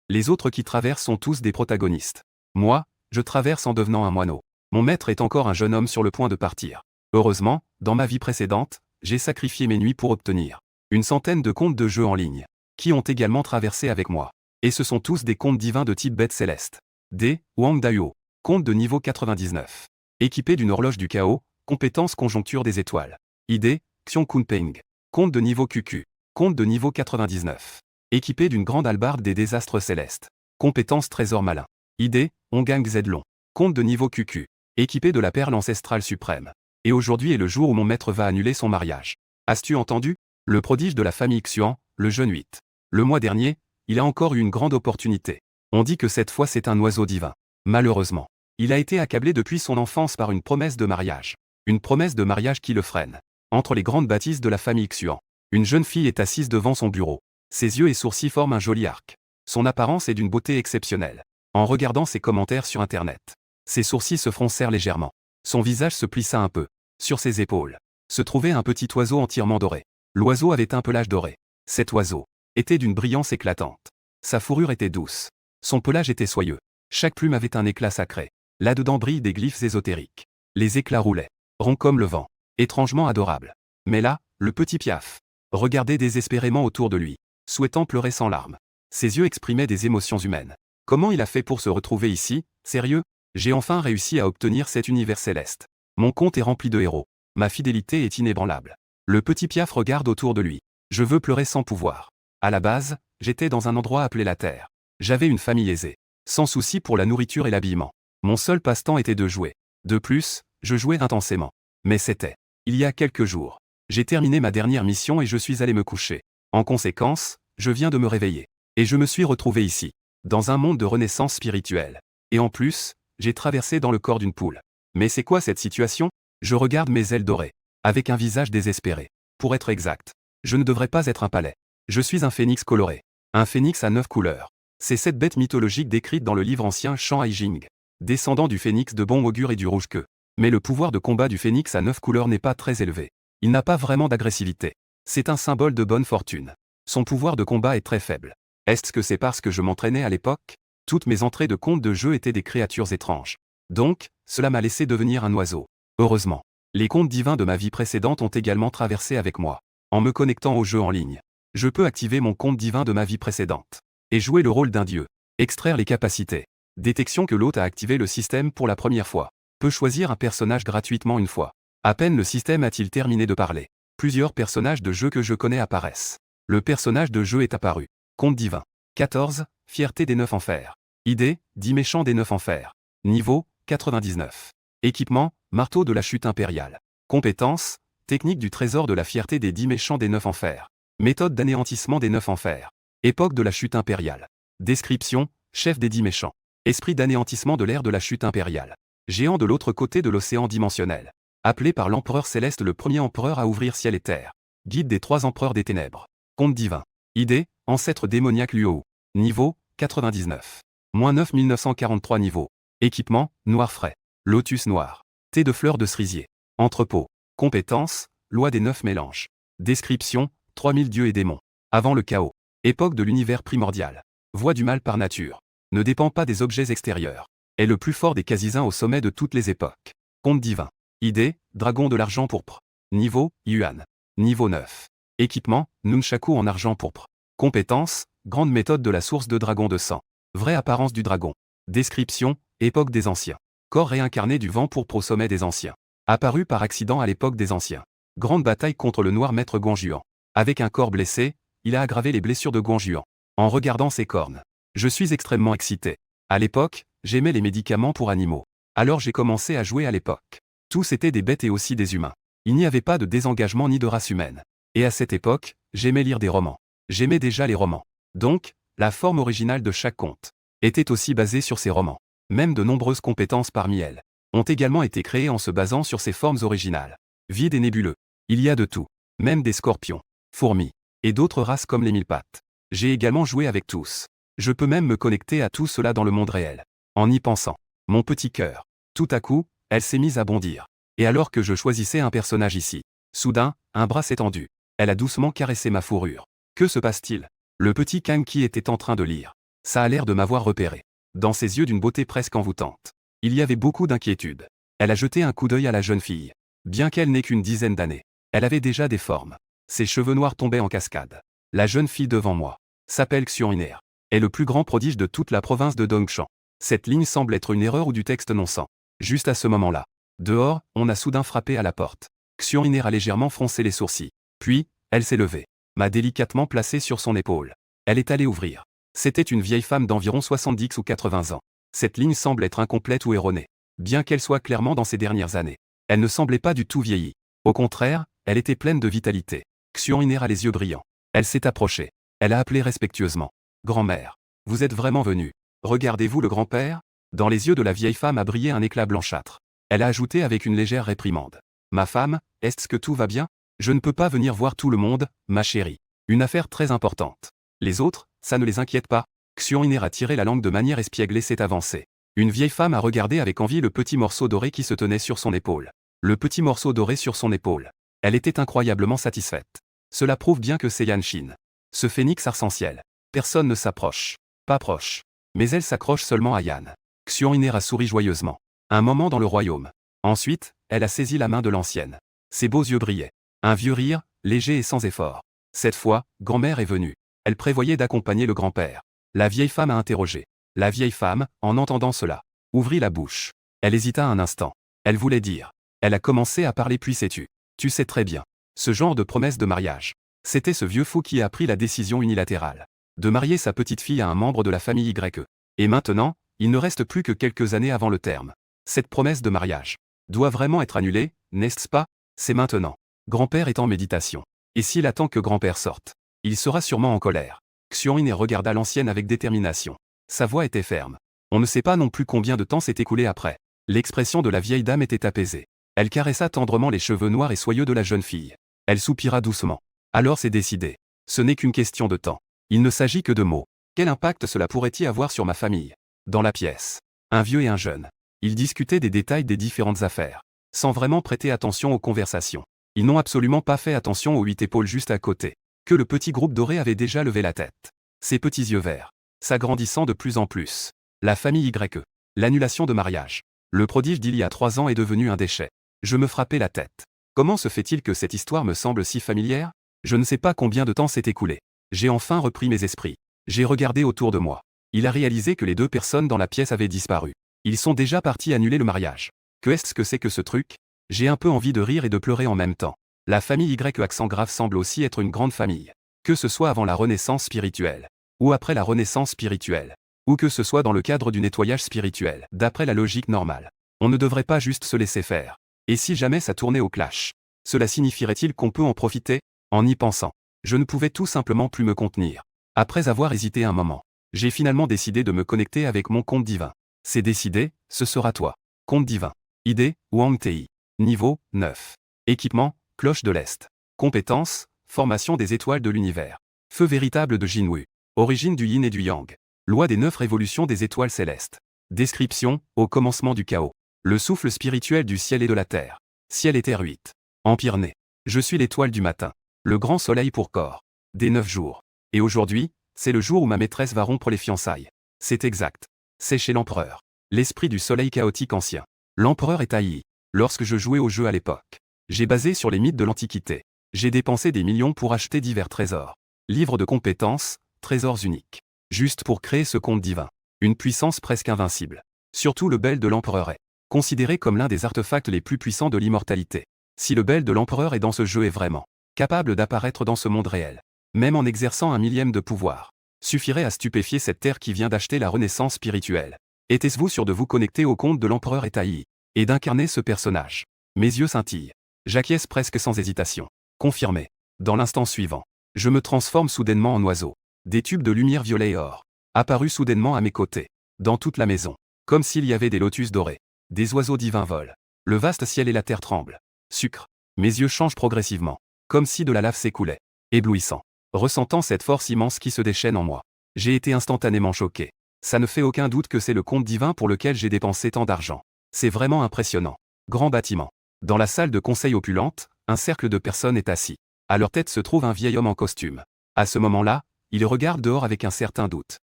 Les autres qui traversent sont tous des protagonistes. Moi, je traverse en devenant un moineau. Mon maître est encore un jeune homme sur le point de partir. Heureusement, dans ma vie précédente, j'ai sacrifié mes nuits pour obtenir une centaine de contes de jeux en ligne, qui ont également traversé avec moi. Et ce sont tous des contes divins de type bête céleste. D. Wang Dayuo. Conte de niveau 99. Équipé d'une horloge du chaos, compétence conjoncture des étoiles. ID. Xiong Kunpeng. Conte de niveau QQ. Conte de niveau 99. Équipé d'une grande hallebarde des désastres célestes. Compétence trésor malin. ID. Ongang Zedlong. Conte de niveau QQ. Équipé de la perle ancestrale suprême. Et aujourd'hui est le jour où mon maître va annuler son mariage. As-tu entendu? Le prodige de la famille Xuan, le jeune 8. Le mois dernier, il a encore eu une grande opportunité. On dit que cette fois c'est un oiseau divin. Malheureusement, il a été accablé depuis son enfance par une promesse de mariage. Une promesse de mariage qui le freine. Entre les grandes bâtisses de la famille Xuan, une jeune fille est assise devant son bureau. Ses yeux et sourcils forment un joli arc. Son apparence est d'une beauté exceptionnelle. En regardant ses commentaires sur Internet, ses sourcils se froncèrent légèrement. Son visage se plissa un peu. Sur ses épaules se trouvait un petit oiseau entièrement doré. L'oiseau avait un pelage doré. Cet oiseau était d'une brillance éclatante. Sa fourrure était douce. Son pelage était soyeux. Chaque plume avait un éclat sacré. Là-dedans brillent des glyphes ésotériques. Les éclats roulaient, ronds comme le vent, étrangement adorables. Mais là, le petit Piaf regardait désespérément autour de lui, souhaitant pleurer sans larmes. Ses yeux exprimaient des émotions humaines. Comment il a fait pour se retrouver ici? Sérieux? J'ai enfin réussi à obtenir cet univers céleste. Mon compte est rempli de héros. Ma fidélité est inébranlable. Le petit Piaf regarde autour de lui. Je veux pleurer sans pouvoir. À la base, j'étais dans un endroit appelé la Terre. J'avais une famille aisée, sans souci pour la nourriture et l'habillement. Mon seul passe-temps était de jouer. De plus, je jouais intensément. Mais c'était il y a quelques jours. J'ai terminé ma dernière mission et je suis allé me coucher. En conséquence, je viens de me réveiller. Et je me suis retrouvé ici, dans un monde de renaissance spirituelle. Et en plus, j'ai traversé dans le corps d'une poule. Mais c'est quoi cette situation? Je regarde mes ailes dorées, avec un visage désespéré. Pour être exact, je ne devrais pas être un palais. Je suis un phénix coloré. Un phénix à 9 couleurs. C'est cette bête mythologique décrite dans le livre ancien Shan Hai Jing. Descendant du phénix de bon augure et du rouge queue. Mais le pouvoir de combat du phénix à 9 couleurs n'est pas très élevé. Il n'a pas vraiment d'agressivité. C'est un symbole de bonne fortune. Son pouvoir de combat est très faible. Est-ce que c'est parce que je m'entraînais à l'époque? Toutes mes entrées de compte de jeu étaient des créatures étranges. Donc, cela m'a laissé devenir un oiseau. Heureusement, les contes divins de ma vie précédente ont également traversé avec moi. En me connectant au jeu en ligne, je peux activer mon compte divin de ma vie précédente et jouer le rôle d'un dieu. Extraire les capacités. Détection que l'hôte a activé le système pour la première fois. Peut choisir un personnage gratuitement une fois. À peine le système a-t-il terminé de parler. Plusieurs personnages de jeu que je connais apparaissent. Le personnage de jeu est apparu. Compte divin. 14. Fierté des 9 enfers. ID. 10 méchants des 9 enfers. Niveau. 99. Équipement. Marteau de la chute impériale. Compétences. Technique du trésor de la fierté des 10 méchants des 9 enfers. Méthode d'anéantissement des 9 enfers. Époque de la chute impériale. Description. Chef des 10 méchants. Esprit d'anéantissement de l'ère de la chute impériale. Géant de l'autre côté de l'océan dimensionnel. Appelé par l'empereur céleste le premier empereur à ouvrir ciel et terre. Guide des 3 empereurs des ténèbres. Conte divin. ID. Ancêtre démoniaque Luo. Niveau. 99. Moins 9943 niveaux. Équipement. Noir frais. Lotus noir. Thé de fleurs de cerisier. Entrepôt. Compétences. Loi des 9 mélanges. Description. 3000 dieux et démons. Avant le chaos. Époque de l'univers primordial. Voie du mal par nature. Ne dépend pas des objets extérieurs. Est le plus fort des Khazisins au sommet de toutes les époques. Conte divin. ID. Dragon de l'argent pourpre. Niveau. Yuan. Niveau 9. Équipement. Nunchaku en argent pourpre. Compétences. Grande méthode de la source de dragon de sang. Vraie apparence du dragon. Description. Époque des anciens. Corps réincarné du vent pourpre au sommet des anciens. Apparu par accident à l'époque des anciens. Grande bataille contre le noir maître Guanjuan. Avec un corps blessé, il a aggravé les blessures de Guanjuan. En regardant ses cornes. Je suis extrêmement excité. À l'époque, j'aimais les médicaments pour animaux. Alors j'ai commencé à jouer à l'époque. Tous étaient des bêtes et aussi des humains. Il n'y avait pas de désengagement ni de race humaine. Et à cette époque, j'aimais lire des romans. J'aimais déjà les romans. Donc, la forme originale de chaque conte était aussi basée sur ces romans. Même de nombreuses compétences parmi elles ont également été créées en se basant sur ces formes originales. Vides et nébuleux. Il y a de tout. Même des scorpions, fourmis, et d'autres races comme les mille pattes. J'ai également joué avec tous. Je peux même me connecter à tout cela dans le monde réel. En y pensant, mon petit cœur, tout à coup, elle s'est mise à bondir. Et alors que je choisissais un personnage ici, soudain, un bras s'est tendu. Elle a doucement caressé ma fourrure. Que se passe-t-il? Le petit Kang qui était en train de lire Ça a l'air de m'avoir repéré. Dans ses yeux d'une beauté presque envoûtante. Il y avait beaucoup d'inquiétude. Elle a jeté un coup d'œil à la jeune fille. Bien qu'elle n'ait qu'une dizaine d'années, elle avait déjà des formes. Ses cheveux noirs tombaient en cascade. La jeune fille devant moi s'appelle Xiong'Iner. Est le plus grand prodige de toute la province de Dongshan. Cette ligne semble être une erreur ou du texte non-sens. Juste à ce moment-là, dehors, on a soudain frappé à la porte. Xiong'Iner a légèrement froncé les sourcils. Puis, elle s'est levée, m'a délicatement placé sur son épaule. Elle est allée ouvrir. C'était une vieille femme d'environ 70 ou 80 ans. Cette ligne semble être incomplète ou erronée. Bien qu'elle soit clairement dans ses dernières années, elle ne semblait pas du tout vieillie. Au contraire, elle était pleine de vitalité. Xiong'Iner a les yeux brillants. Elle s'est approchée. Elle a appelé respectueusement. Grand-mère, vous êtes vraiment venue. Regardez-vous le grand-père? Dans les yeux de la vieille femme a brillé un éclat blanchâtre. Elle a ajouté avec une légère réprimande. Ma femme, est-ce que tout va bien? Je ne peux pas venir voir tout le monde, ma chérie. Une affaire très importante. Les autres, ça ne les inquiète pas. Xiong'Iner a tiré la langue de manière espiègle et s'est avancée. Une vieille femme a regardé avec envie le petit morceau doré qui se tenait sur son épaule. Le petit morceau doré sur son épaule. Elle était incroyablement satisfaite. Cela prouve bien que c'est Yan Xin. Ce phénix arc-en-ciel. Personne ne s'approche. Pas proche. Mais elle s'accroche seulement à Yan. Xiong'Iner a souri joyeusement. Un moment dans le royaume. Ensuite, elle a saisi la main de l'ancienne. Ses beaux yeux brillaient. Un vieux rire, léger et sans effort. Cette fois, grand-mère est venue. Elle prévoyait d'accompagner le grand-père. La vieille femme a interrogé. La vieille femme, en entendant cela, ouvrit la bouche. Elle hésita un instant. Elle voulait dire. Elle a commencé à parler puis sais-tu. Tu sais très bien. Ce genre de promesse de mariage. C'était ce vieux fou qui a pris la décision unilatérale de marier sa petite fille à un membre de la famille YE. Et maintenant, il ne reste plus que quelques années avant le terme. Cette promesse de mariage doit vraiment être annulée, n'est-ce pas? C'est maintenant. Grand-père est en méditation. Et s'il attend que grand-père sorte, il sera sûrement en colère. Xiong'Iner regarda l'ancienne avec détermination. Sa voix était ferme. On ne sait pas non plus combien de temps s'est écoulé après. L'expression de la vieille dame était apaisée. Elle caressa tendrement les cheveux noirs et soyeux de la jeune fille. Elle soupira doucement. Alors c'est décidé. Ce n'est qu'une question de temps. Il ne s'agit que de mots. Quel impact cela pourrait-il avoir sur ma famille? Dans la pièce, un vieux et un jeune. Ils discutaient des détails des différentes affaires, sans vraiment prêter attention aux conversations. Ils n'ont absolument pas fait attention aux 8 épaules juste à côté, que le petit groupe doré avait déjà levé la tête. Ses petits yeux verts, s'agrandissant de plus en plus. La famille YE. L'annulation de mariage. Le prodige d'il y a 3 ans est devenu un déchet. Je me frappais la tête. Comment se fait-il que cette histoire me semble si familière? Je ne sais pas combien de temps s'est écoulé. J'ai enfin repris mes esprits. J'ai regardé autour de moi. Il a réalisé que les 2 personnes dans la pièce avaient disparu. Ils sont déjà partis annuler le mariage. Que est-ce que c'est que ce truc? J'ai un peu envie de rire et de pleurer en même temps. La famille YE accent grave semble aussi être une grande famille. Que ce soit avant la renaissance spirituelle, ou après la renaissance spirituelle, ou que ce soit dans le cadre du nettoyage spirituel, d'après la logique normale. On ne devrait pas juste se laisser faire. Et si jamais ça tournait au clash? Cela signifierait-il qu'on peut en profiter? En y pensant, je ne pouvais tout simplement plus me contenir. Après avoir hésité un moment, j'ai finalement décidé de me connecter avec mon compte divin. C'est décidé, ce sera toi. Compte divin. ID, Wang Tei. Niveau, 9. Équipement, cloche de l'Est. Compétences, formation des étoiles de l'univers. Feu véritable de Jinwu. Origine du yin et du yang. Loi des 9 révolutions des étoiles célestes. Description, au commencement du chaos. Le souffle spirituel du ciel et de la terre. Ciel et terre 8. Empire né. Je suis l'étoile du matin. Le grand soleil pour corps. Des 9 jours. Et aujourd'hui, c'est le jour où ma maîtresse va rompre les fiançailles. C'est exact. C'est chez l'empereur. L'esprit du soleil chaotique ancien. L'empereur est haï. Lorsque je jouais au jeu à l'époque, j'ai basé sur les mythes de l'Antiquité. J'ai dépensé des millions pour acheter divers trésors. Livres de compétences, trésors uniques. Juste pour créer ce compte divin. Une puissance presque invincible. Surtout le bel de l'empereur est considéré comme l'un des artefacts les plus puissants de l'immortalité. Si le bel de l'empereur est dans ce jeu est vraiment capable d'apparaître dans ce monde réel, même en exerçant un millième de pouvoir, suffirait à stupéfier cette terre qui vient d'acheter la renaissance spirituelle. Était-vous sûr de vous connecter au compte de l'empereur Etaï et d'incarner ce personnage? Mes yeux scintillent. J'acquiesce presque sans hésitation. Confirmé. Dans l'instant suivant, je me transforme soudainement en oiseau. Des tubes de lumière violet et or apparus soudainement à mes côtés, dans toute la maison, comme s'il y avait des lotus dorés. Des oiseaux divins volent. Le vaste ciel et la terre tremblent. Sucre. Mes yeux changent progressivement, comme si de la lave s'écoulait. Éblouissant. Ressentant cette force immense qui se déchaîne en moi, j'ai été instantanément choqué. Ça ne fait aucun doute que c'est le compte divin pour lequel j'ai dépensé tant d'argent. C'est vraiment impressionnant. Grand bâtiment. Dans la salle de conseil opulente, un cercle de personnes est assis. À leur tête se trouve un vieil homme en costume. À ce moment-là, il regarde dehors avec un certain doute.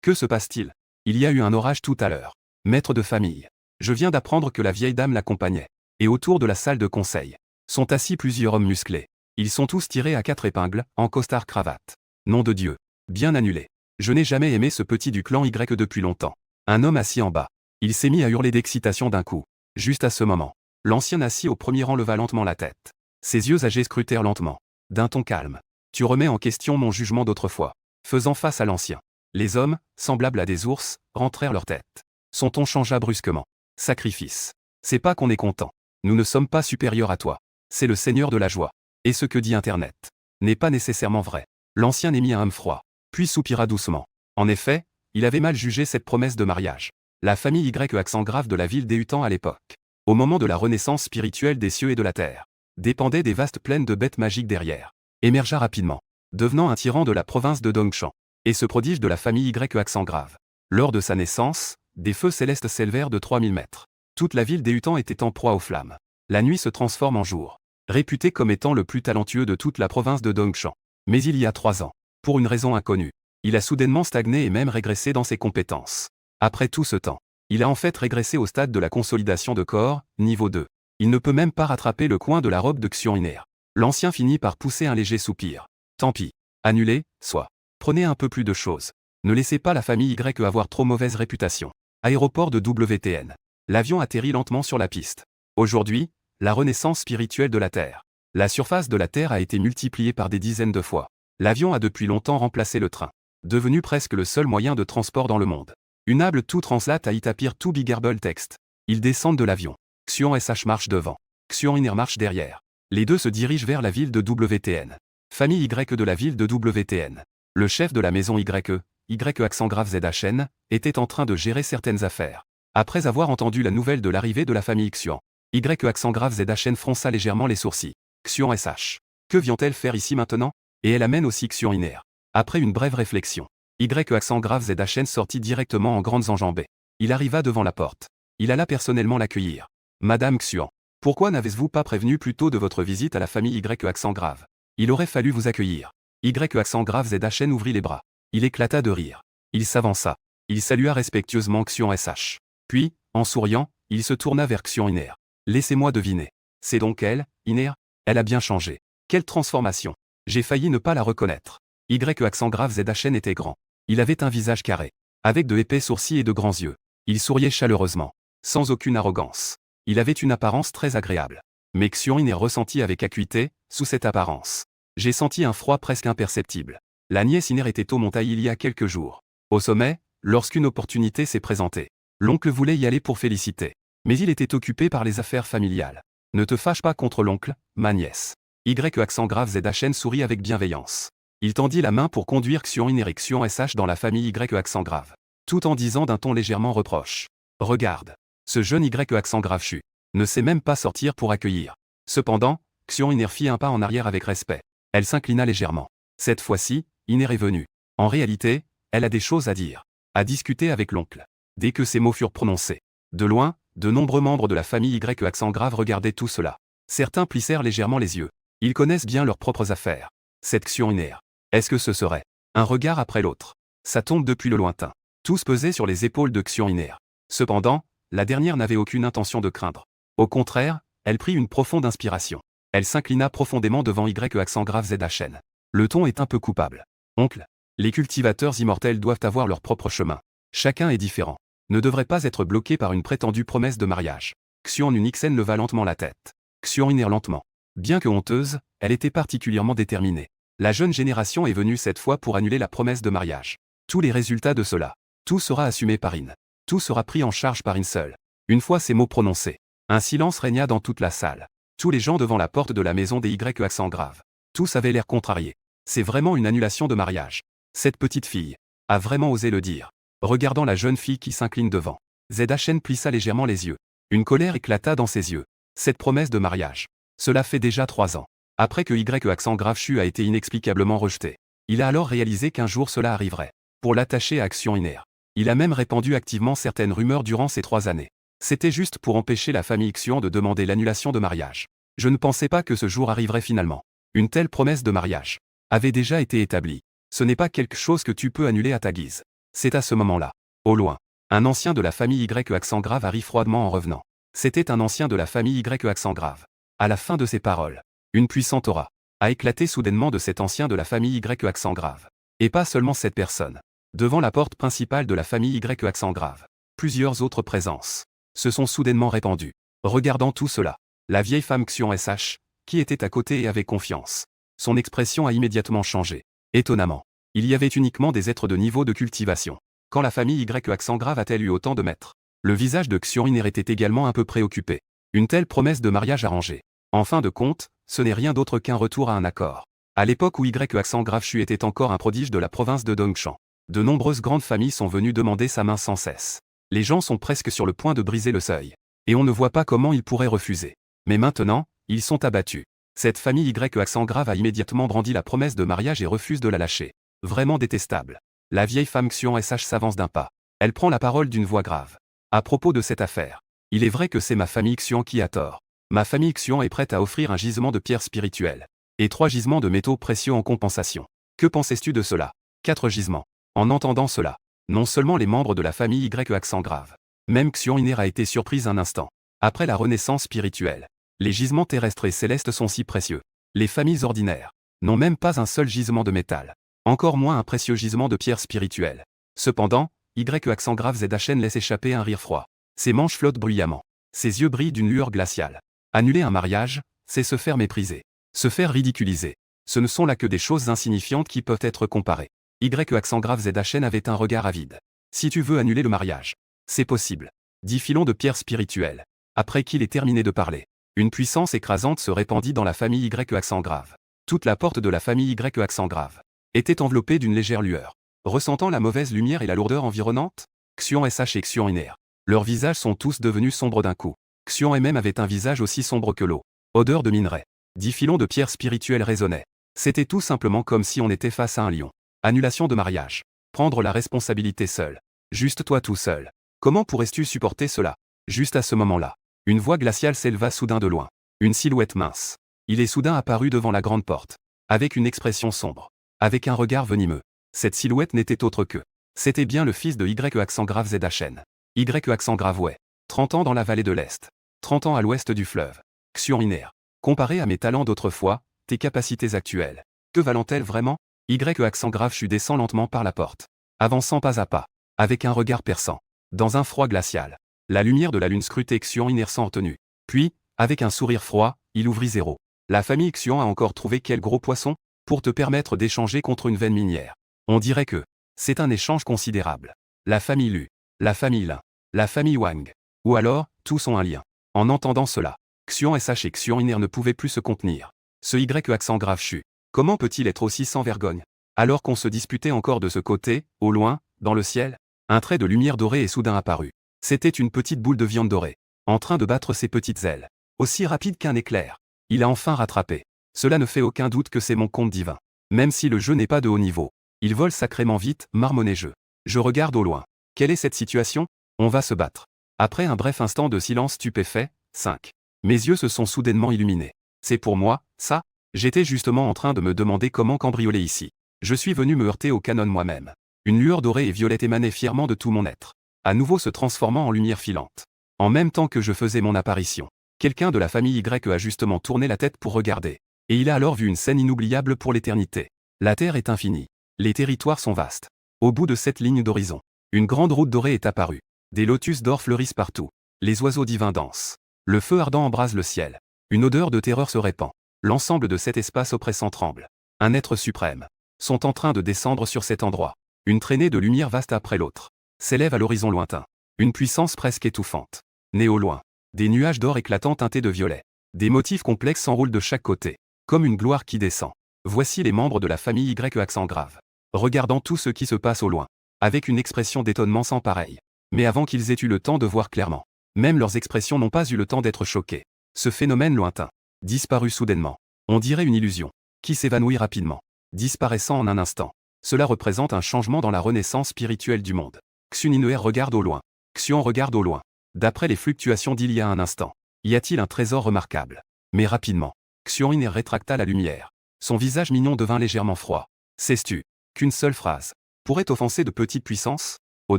Que se passe-t-il? Il y a eu un orage tout à l'heure. Maître de famille. Je viens d'apprendre que la vieille dame l'accompagnait. Et autour de la salle de conseil sont assis plusieurs hommes musclés. Ils sont tous tirés à 4 épingles, en costard-cravate. Nom de Dieu. Bien annulé. Je n'ai jamais aimé ce petit du clan Y depuis longtemps. Un homme assis en bas. Il s'est mis à hurler d'excitation d'un coup. Juste à ce moment, l'ancien assis au premier rang leva lentement la tête. Ses yeux âgés scrutèrent lentement. D'un ton calme. Tu remets en question mon jugement d'autrefois. Faisant face à l'ancien. Les hommes, semblables à des ours, rentrèrent leur tête. Son ton changea brusquement. Sacrifice. C'est pas qu'on est content. Nous ne sommes pas supérieurs à toi. C'est le Seigneur de la joie. Et ce que dit Internet n'est pas nécessairement vrai. L'ancien émit un homme froid, puis soupira doucement. En effet, il avait mal jugé cette promesse de mariage. La famille Y accent grave de la ville d'Éhutan à l'époque, au moment de la renaissance spirituelle des cieux et de la terre, dépendait des vastes plaines de bêtes magiques derrière, émergea rapidement, devenant un tyran de la province de Dongshan. Et ce prodige de la famille Y accent grave. Lors de sa naissance, des feux célestes s'élevèrent de 3000 mètres. Toute la ville d'Éhutan était en proie aux flammes. La nuit se transforme en jour. Réputé comme étant le plus talentueux de toute la province de Dongshan. Mais il y a 3 ans, pour une raison inconnue, il a soudainement stagné et même régressé dans ses compétences. Après tout ce temps, il a en fait régressé au stade de la consolidation de corps, niveau 2. Il ne peut même pas rattraper le coin de la robe de Xion Iner. L'ancien finit par pousser un léger soupir. Tant pis. Annulé, soit. Prenez un peu plus de choses. Ne laissez pas la famille Y avoir trop mauvaise réputation. Aéroport de WTN. L'avion atterrit lentement sur la piste. Aujourd'hui, la renaissance spirituelle de la Terre. La surface de la Terre a été multipliée par des dizaines de fois. L'avion a depuis longtemps remplacé le train, devenu presque le seul moyen de transport dans le monde. Une able tout translate à Itapir tout bigarbel texte. Ils descendent de l'avion. Xion SH marche devant. Xion Iner marche derrière. Les deux se dirigent vers la ville de WTN. Famille Y de la ville de WTN. Le chef de la maison Y accent grave ZHN, était en train de gérer certaines affaires. Après avoir entendu la nouvelle de l'arrivée de la famille Xion, Y accent grave ZHN fronça légèrement les sourcils. Xion SH. Que vient-elle faire ici maintenant? Et elle amène aussi Xion Iner. Après une brève réflexion, Y accent grave ZHN sortit directement en grandes enjambées. Il arriva devant la porte. Il alla personnellement l'accueillir. Madame Xion, pourquoi n'avez-vous pas prévenu plus tôt de votre visite à la famille Y accent grave? Il aurait fallu vous accueillir. Y accent grave ZHN ouvrit les bras. Il éclata de rire. Il s'avança. Il salua respectueusement Xion SH. Puis, en souriant, il se tourna vers Xion Iner. Laissez-moi deviner. C'est donc elle, Iner? Elle a bien changé. Quelle transformation! J'ai failli ne pas la reconnaître. Y accent grave ZHN était grand. Il avait un visage carré, avec de épais sourcils et de grands yeux. Il souriait chaleureusement, sans aucune arrogance. Il avait une apparence très agréable. Mais Xion Iner ressentit avec acuité, sous cette apparence. J'ai senti un froid presque imperceptible. La nièce Iner était au montagne il y a quelques jours. Au sommet, lorsqu'une opportunité s'est présentée. L'oncle voulait y aller pour féliciter. Mais il était occupé par les affaires familiales. Ne te fâche pas contre l'oncle, ma nièce. Y accent grave ZHN sourit avec bienveillance. Il tendit la main pour conduire Xion Iner et Xion SH dans la famille Y accent grave. Tout en disant d'un ton légèrement reproche. Regarde. Ce jeune Y accent grave chu ne sait même pas sortir pour accueillir. Cependant, Xion Iner fit un pas en arrière avec respect. Elle s'inclina légèrement. Cette fois-ci, Iner est venue. En réalité, elle a des choses à dire. À discuter avec l'oncle. Dès que ces mots furent prononcés. De loin, de nombreux membres de la famille Y accent grave regardaient tout cela. Certains plissèrent légèrement les yeux. Ils connaissent bien leurs propres affaires. Cette Xion Iner. Est-ce que ce serait un regard après l'autre? Ça tombe depuis le lointain. Tous pesaient sur les épaules de Xion Iner. Cependant, la dernière n'avait aucune intention de craindre. Au contraire, elle prit une profonde inspiration. Elle s'inclina profondément devant Y accent grave ZHN. Le ton est un peu coupable. Oncle, les cultivateurs immortels doivent avoir leur propre chemin. Chacun est différent. Ne devrait pas être bloqué par une prétendue promesse de mariage. Xion Unixen leva lentement la tête. Xion Iner lentement. Bien que honteuse, elle était particulièrement déterminée. La jeune génération est venue cette fois pour annuler la promesse de mariage. Tous les résultats de cela. Tout sera assumé par In. Tout sera pris en charge par In seul. Une fois ces mots prononcés, un silence régna dans toute la salle. Tous les gens devant la porte de la maison des Y accent grave. Tous avaient l'air contrariés. C'est vraiment une annulation de mariage. Cette petite fille a vraiment osé le dire. Regardant la jeune fille qui s'incline devant, ZHN plissa légèrement les yeux. Une colère éclata dans ses yeux. Cette promesse de mariage. Cela fait déjà 3 ans. Après que Y accent grave chu a été inexplicablement rejeté. Il a alors réalisé qu'un jour cela arriverait. Pour l'attacher à Xion Iner. Il a même répandu activement certaines rumeurs durant ces 3 années. C'était juste pour empêcher la famille Xion de demander l'annulation de mariage. Je ne pensais pas que ce jour arriverait finalement. Une telle promesse de mariage avait déjà été établie. Ce n'est pas quelque chose que tu peux annuler à ta guise. C'est à ce moment-là, au loin, un ancien de la famille Y accent grave arrive froidement en revenant. C'était un ancien de la famille Y accent grave. À la fin de ses paroles, une puissante aura a éclaté soudainement de cet ancien de la famille Y accent grave. Et pas seulement cette personne. Devant la porte principale de la famille Y accent grave, plusieurs autres présences se sont soudainement répandues. Regardant tout cela, la vieille femme Xion SH, qui était à côté et avait confiance. Son expression a immédiatement changé. Étonnamment, il y avait uniquement des êtres de niveau de cultivation. Quand la famille Y accent grave a-t-elle eu autant de maîtres? Le visage de Xion Iner était également un peu préoccupé. Une telle promesse de mariage arrangée. En fin de compte, ce n'est rien d'autre qu'un retour à un accord. À l'époque où Y accent grave Shu était encore un prodige de la province de Dongshan, de nombreuses grandes familles sont venues demander sa main sans cesse. Les gens sont presque sur le point de briser le seuil. Et on ne voit pas comment ils pourraient refuser. Mais maintenant, ils sont abattus. Cette famille Y accent grave a immédiatement brandi la promesse de mariage et refuse de la lâcher. Vraiment détestable. La vieille femme Xion SH s'avance d'un pas. Elle prend la parole d'une voix grave. À propos de cette affaire, il est vrai que c'est ma famille Xion qui a tort. Ma famille Xion est prête à offrir un gisement de pierres spirituelles. Et 3 gisements de métaux précieux en compensation. Que pensais-tu de cela? 4 gisements. En entendant cela, non seulement les membres de la famille Y accent grave, même Xion Iner a été surprise un instant. Après la renaissance spirituelle, les gisements terrestres et célestes sont si précieux. Les familles ordinaires n'ont même pas un seul gisement de métal. Encore moins un précieux gisement de pierres spirituelles. Cependant, Y accent grave ZHN laisse échapper un rire froid. Ses manches flottent bruyamment. Ses yeux brillent d'une lueur glaciale. Annuler un mariage, c'est se faire mépriser. Se faire ridiculiser. Ce ne sont là que des choses insignifiantes qui peuvent être comparées. Y accent grave ZHN avait un regard avide. Si tu veux annuler le mariage, c'est possible. Dit filon de pierres spirituelles. Après qu'il ait terminé de parler, une puissance écrasante se répandit dans la famille Y accent grave. Toute la porte de la famille Y accent grave était enveloppée d'une légère lueur. Ressentant la mauvaise lumière et la lourdeur environnante, Xion SH et Xion Iner. Leurs visages sont tous devenus sombres d'un coup. Xion MM avait un visage aussi sombre que l'eau. Odeur de minerai. 10 filons de pierres spirituelles résonnaient. C'était tout simplement comme si on était face à un lion. Annulation de mariage. Prendre la responsabilité seul. Juste toi tout seul. Comment pourrais-tu supporter cela? Juste à ce moment-là, une voix glaciale s'éleva soudain de loin. Une silhouette mince. Il est soudain apparu devant la grande porte. Avec une expression sombre. Avec un regard venimeux. Cette silhouette n'était autre que. C'était bien le fils de Y accent grave ZHN. Y accent grave ouais. 30 ans dans la vallée de l'Est. 30 ans à l'ouest du fleuve. Xion Iner. Comparé à mes talents d'autrefois, tes capacités actuelles. Que valent-elles vraiment? Y accent grave Shu descend lentement par la porte. Avançant pas à pas. Avec un regard perçant. Dans un froid glacial. La lumière de la lune scrutait Xion Iner sans retenue. Puis, avec un sourire froid, il ouvrit zéro. La famille Xion a encore trouvé quel gros poisson? Pour te permettre d'échanger contre une veine minière. On dirait que c'est un échange considérable. La famille Lu, la famille Lin, la famille Wang. Ou alors, tous ont un lien. En entendant cela, Xion SH et Xion Iner ne pouvaient plus se contenir. Ce Y accent grave Shu. Comment peut-il être aussi sans vergogne? Alors qu'on se disputait encore de ce côté, au loin, dans le ciel, un trait de lumière dorée est soudain apparu. C'était une petite boule de viande dorée, en train de battre ses petites ailes. Aussi rapide qu'un éclair. Il a enfin rattrapé. Cela ne fait aucun doute que c'est mon compte divin. Même si le jeu n'est pas de haut niveau. Il vole sacrément vite, marmonnet je. Je regarde au loin. Quelle est cette situation? On va se battre. Après un bref instant de silence stupéfait, 5. Mes yeux se sont soudainement illuminés. C'est pour moi, ça? J'étais justement en train de me demander comment cambrioler ici. Je suis venu me heurter au canon moi-même. Une lueur dorée et violette émanait fièrement de tout mon être. À nouveau se transformant en lumière filante. En même temps que je faisais mon apparition, quelqu'un de la famille Y a justement tourné la tête pour regarder. Et il a alors vu une scène inoubliable pour l'éternité. La Terre est infinie. Les territoires sont vastes. Au bout de cette ligne d'horizon, une grande route dorée est apparue. Des lotus d'or fleurissent partout. Les oiseaux divins dansent. Le feu ardent embrase le ciel. Une odeur de terreur se répand. L'ensemble de cet espace oppressant tremble. Un être suprême sont en train de descendre sur cet endroit. Une traînée de lumière vaste après l'autre s'élève à l'horizon lointain. Une puissance presque étouffante. Née au loin. Des nuages d'or éclatants teintés de violet. Des motifs complexes s'enroulent de chaque côté. Comme une gloire qui descend. Voici les membres de la famille Y accent grave. Regardant tout ce qui se passe au loin. Avec une expression d'étonnement sans pareil. Mais avant qu'ils aient eu le temps de voir clairement. Même leurs expressions n'ont pas eu le temps d'être choquées. Ce phénomène lointain. Disparu soudainement. On dirait une illusion. Qui s'évanouit rapidement. Disparaissant en un instant. Cela représente un changement dans la renaissance spirituelle du monde. Xun Iner regarde au loin. Xion regarde au loin. D'après les fluctuations d'il y a un instant. Y a-t-il un trésor remarquable? Mais rapidement. Xion Iner rétracta la lumière. Son visage mignon devint légèrement froid. Sais-tu qu'une seule phrase pourrait offenser de petites puissances? Au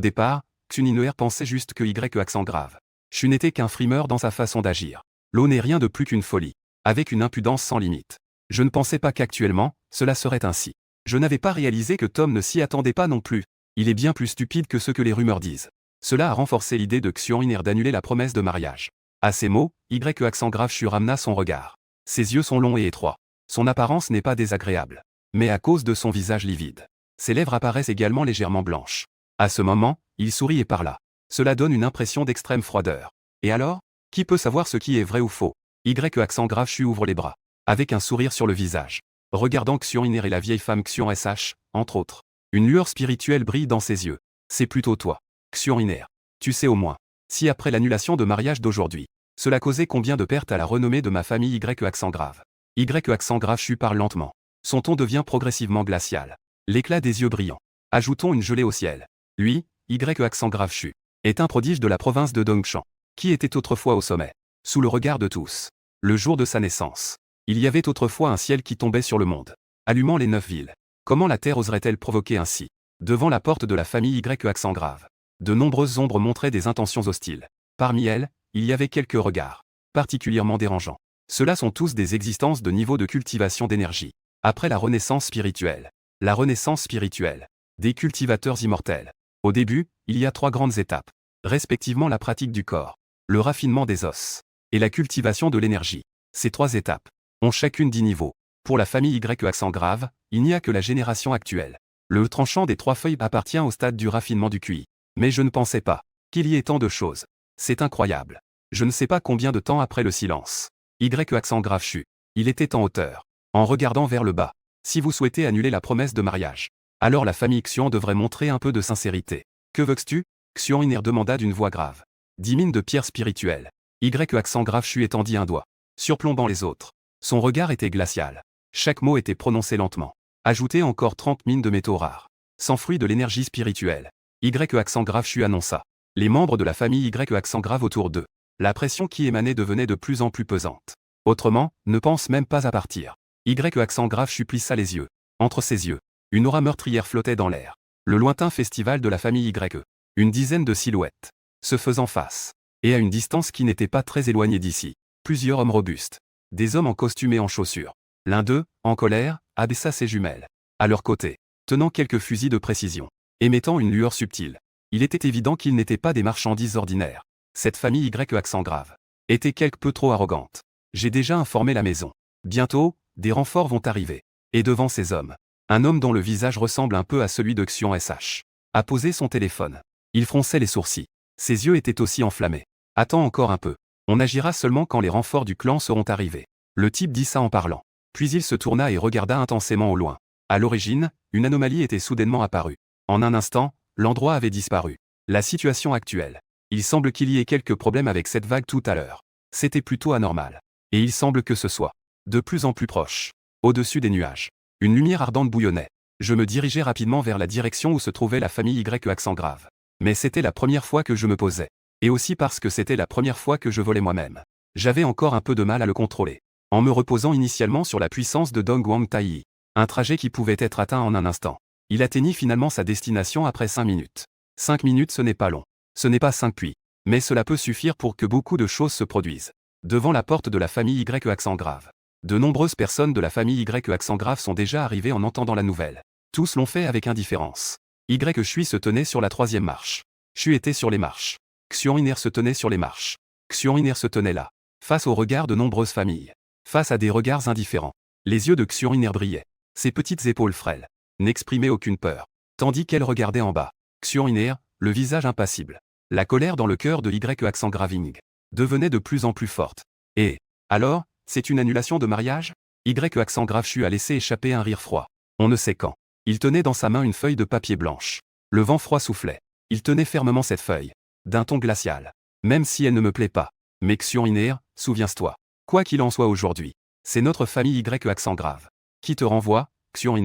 départ, Xun pensait juste que Y accent grave. Xu n'était qu'un frimeur dans sa façon d'agir. L'eau n'est rien de plus qu'une folie, avec une impudence sans limite. Je ne pensais pas qu'actuellement, cela serait ainsi. Je n'avais pas réalisé que Tom ne s'y attendait pas non plus. Il est bien plus stupide que ce que les rumeurs disent. Cela a renforcé l'idée de Xun d'annuler la promesse de mariage. À ces mots, Y accent grave Xu ramena son regard. Ses yeux sont longs et étroits. Son apparence n'est pas désagréable. Mais à cause de son visage livide, ses lèvres apparaissent également légèrement blanches. À ce moment, il sourit et parla. Cela donne une impression d'extrême froideur. Et alors? Qui peut savoir ce qui est vrai ou faux? Y accent grave Xu ouvre les bras, avec un sourire sur le visage, regardant Xun et la vieille femme Xun SH, entre autres. Une lueur spirituelle brille dans ses yeux. C'est plutôt toi, Xun. Tu sais au moins, si après l'annulation de mariage d'aujourd'hui, cela causait combien de pertes à la renommée de ma famille Y accent grave. Y accent grave Xu parle lentement. Son ton devient progressivement glacial. L'éclat des yeux brillants. Ajoutons une gelée au ciel. Lui, Y accent grave Xu, est un prodige de la province de Dongshan, qui était autrefois au sommet, sous le regard de tous. Le jour de sa naissance, il y avait autrefois un ciel qui tombait sur le monde, allumant les 9 villes. Comment la terre oserait-elle provoquer ainsi? Devant la porte de la famille Y accent grave, de nombreuses ombres montraient des intentions hostiles. Parmi elles, il y avait quelques regards, particulièrement dérangeants. Ceux-là sont tous des existences de niveau de cultivation d'énergie. Après la renaissance spirituelle. La renaissance spirituelle. Des cultivateurs immortels. Au début, il y a 3 grandes étapes, respectivement la pratique du corps, le raffinement des os, et la cultivation de l'énergie. Ces 3 étapes ont chacune 10 niveaux. Pour la famille Y accent grave, il n'y a que la génération actuelle. Le tranchant des 3 feuilles appartient au stade du raffinement du QI. Mais je ne pensais pas qu'il y ait tant de choses. C'est incroyable. Je ne sais pas combien de temps après le silence. Y accent grave Xu. Il était en hauteur, en regardant vers le bas. Si vous souhaitez annuler la promesse de mariage, alors la famille Xun devrait montrer un peu de sincérité. Que veux-tu? Xun demanda d'une voix grave. 10 mines de pierre spirituelle. Y accent grave Xu étendit un doigt, surplombant les autres. Son regard était glacial. Chaque mot était prononcé lentement. Ajoutez encore 30 mines de métaux rares. Sans fruit de l'énergie spirituelle. Y accent grave Xu annonça. Les membres de la famille Y accent grave autour d'eux. La pression qui émanait devenait de plus en plus pesante. Autrement, ne pense même pas à partir. Y accent grave Xu plissa les yeux. Entre ses yeux, une aura meurtrière flottait dans l'air. Le lointain festival de la famille Y. Une dizaine de silhouettes, se faisant face. Et à une distance qui n'était pas très éloignée d'ici. Plusieurs hommes robustes. Des hommes en costume et en chaussures. L'un d'eux, en colère, abaissa ses jumelles. À leur côté, tenant quelques fusils de précision, émettant une lueur subtile. Il était évident qu'ils n'étaient pas des marchandises ordinaires. Cette famille Y accent grave était quelque peu trop arrogante. J'ai déjà informé la maison. Bientôt, des renforts vont arriver. Et devant ces hommes, un homme dont le visage ressemble un peu à celui de Xun SH a posé son téléphone. Il fronçait les sourcils. Ses yeux étaient aussi enflammés. Attends encore un peu. On agira seulement quand les renforts du clan seront arrivés. Le type dit ça en parlant. Puis il se tourna et regarda intensément au loin. À l'origine, une anomalie était soudainement apparue. En un instant, l'endroit avait disparu. La situation actuelle. Il semble qu'il y ait quelques problèmes avec cette vague tout à l'heure. C'était plutôt anormal. Et il semble que ce soit de plus en plus proche. Au-dessus des nuages, une lumière ardente bouillonnait. Je me dirigeais rapidement vers la direction où se trouvait la famille Y accent grave. Mais c'était la première fois que je me posais. Et aussi parce que c'était la première fois que je volais moi-même. J'avais encore un peu de mal à le contrôler. En me reposant initialement sur la puissance de Dong Wang Tai. Un trajet qui pouvait être atteint en un instant. Il atteignit finalement sa destination après 5 minutes. 5 minutes ce n'est pas long. Ce n'est pas 5 puis. Mais cela peut suffire pour que beaucoup de choses se produisent. Devant la porte de la famille Y accent grave. De nombreuses personnes de la famille Y accent grave sont déjà arrivées en entendant la nouvelle. Tous l'ont fait avec indifférence. Y Shui se tenait sur la 3e marche. Shu était sur les marches. Xun se tenait sur les marches. Xun se tenait là, face au regard de nombreuses familles. Face à des regards indifférents. Les yeux de Xun brillaient. Ses petites épaules frêles n'exprimaient aucune peur. Tandis qu'elle regardait en bas. Xun, le visage impassible. La colère dans le cœur de Y accent graving devenait de plus en plus forte. Et alors, c'est une annulation de mariage? Y accent grave Xu a laissé échapper un rire froid. On ne sait quand. Il tenait dans sa main une feuille de papier blanche. Le vent froid soufflait. Il tenait fermement cette feuille, d'un ton glacial. Même si elle ne me plaît pas. Mais Xun, souviens-toi. Quoi qu'il en soit aujourd'hui, c'est notre famille Y accent grave qui te renvoie, Xun.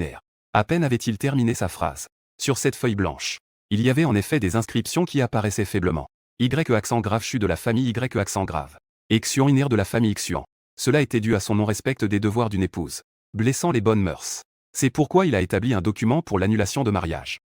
À peine avait-il terminé sa phrase. Sur cette feuille blanche, il y avait en effet des inscriptions qui apparaissaient faiblement. Y accent grave Xu de la famille Y accent grave. Et Xun de la famille Xun. Cela était dû à son non-respect des devoirs d'une épouse, blessant les bonnes mœurs. C'est pourquoi il a établi un document pour l'annulation de mariage.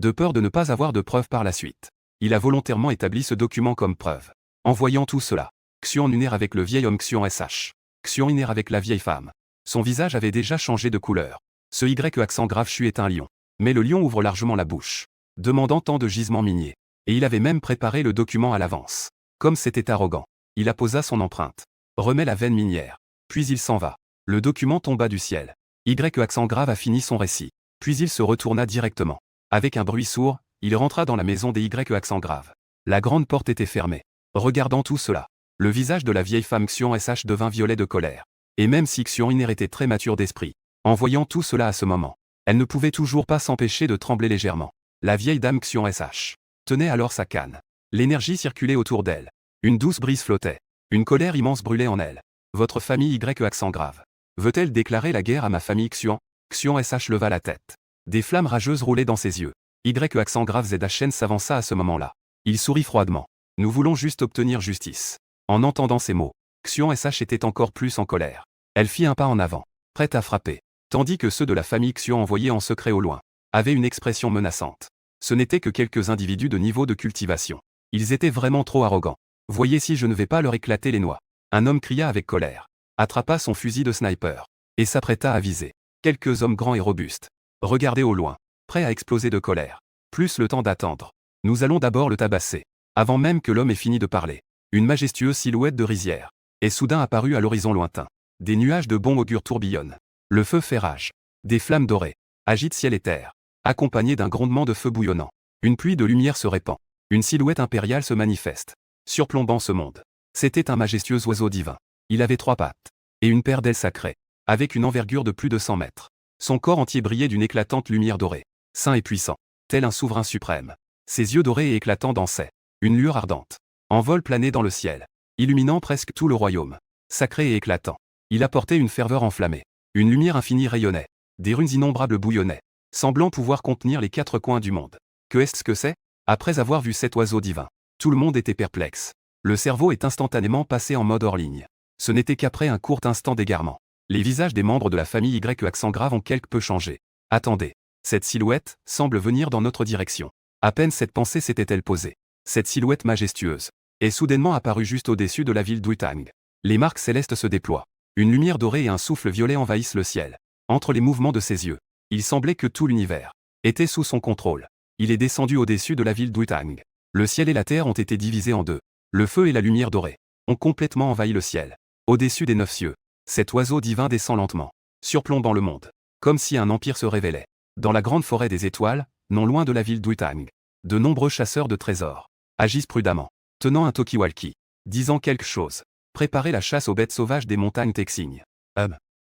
de peur de ne pas avoir de preuves par la suite. Il a volontairement établi ce document comme preuve. En voyant tout cela, Xian unir avec le vieil homme Xian SH. Xian unir avec la vieille femme. Son visage avait déjà changé de couleur. Ce Y accent grave Chu est un lion. Mais le lion ouvre largement la bouche, demandant tant de gisements miniers. Et il avait même préparé le document à l'avance. Comme c'était arrogant, il apposa son empreinte. Remet la veine minière. Puis il s'en va. Le document tomba du ciel. Y accent grave a fini son récit. Puis il se retourna directement. Avec un bruit sourd, il rentra dans la maison des Y accent grave. La grande porte était fermée. Regardant tout cela, le visage de la vieille femme Xian SH devint violet de colère. Et même si Xian Iner était très mature d'esprit, en voyant tout cela à ce moment, elle ne pouvait toujours pas s'empêcher de trembler légèrement. La vieille dame Xian SH tenait alors sa canne. L'énergie circulait autour d'elle. Une douce brise flottait. Une colère immense brûlait en elle. Votre famille Y accent grave veut-elle déclarer la guerre à ma famille Xian? Xian SH leva la tête. Des flammes rageuses roulaient dans ses yeux. Y accent grave ZHN s'avança à ce moment-là. Il sourit froidement. Nous voulons juste obtenir justice. En entendant ces mots, Xian SH était encore plus en colère. Elle fit un pas en avant, prête à frapper, tandis que ceux de la famille Xian envoyés en secret au loin avaient une expression menaçante. Ce n'étaient que quelques individus de niveau de cultivation. Ils étaient vraiment trop arrogants. Voyez si je ne vais pas leur éclater les noix. Un homme cria avec colère, attrapa son fusil de sniper, et s'apprêta à viser. Quelques hommes grands et robustes regardaient au loin, prêts à exploser de colère. Plus le temps d'attendre. Nous allons d'abord le tabasser. Avant même que l'homme ait fini de parler, une majestueuse silhouette de rizière est soudain apparue à l'horizon lointain. Des nuages de bon augure tourbillonnent. Le feu fait rage. Des flammes dorées agitent ciel et terre, accompagnées d'un grondement de feu bouillonnant. Une pluie de lumière se répand. Une silhouette impériale se manifeste, surplombant ce monde. C'était un majestueux oiseau divin. Il avait 3 pattes et une paire d'ailes sacrées, avec une envergure de plus de 100 mètres. Son corps entier brillait d'une éclatante lumière dorée. Saint et puissant, tel un souverain suprême. Ses yeux dorés et éclatants dansaient. Une lueur ardente. En vol planait dans le ciel, illuminant presque tout le royaume. Sacré et éclatant. Il apportait une ferveur enflammée. Une lumière infinie rayonnait. Des runes innombrables bouillonnaient, semblant pouvoir contenir les 4 coins du monde. Que est-ce que c'est? Après avoir vu cet oiseau divin, tout le monde était perplexe. Le cerveau est instantanément passé en mode hors ligne. Ce n'était qu'après un court instant d'égarement. Les visages des membres de la famille Y accent grave ont quelque peu changé. Attendez. Cette silhouette semble venir dans notre direction. À peine cette pensée s'était-elle posée. Cette silhouette majestueuse est soudainement apparue juste au-dessus de la ville d'Wutang. Les marques célestes se déploient. Une lumière dorée et un souffle violet envahissent le ciel. Entre les mouvements de ses yeux, il semblait que tout l'univers était sous son contrôle. Il est descendu au-dessus de la ville d'Wutang. Le ciel et la terre ont été divisés en deux. Le feu et la lumière dorée ont complètement envahi le ciel. Au-dessus des 9 cieux, cet oiseau divin descend lentement, surplombant le monde, comme si un empire se révélait. Dans la grande forêt des étoiles, non loin de la ville d'Wutang, de nombreux chasseurs de trésors agissent prudemment, tenant un talkie-walkie, disant quelque chose. Préparez la chasse aux bêtes sauvages des montagnes Texing.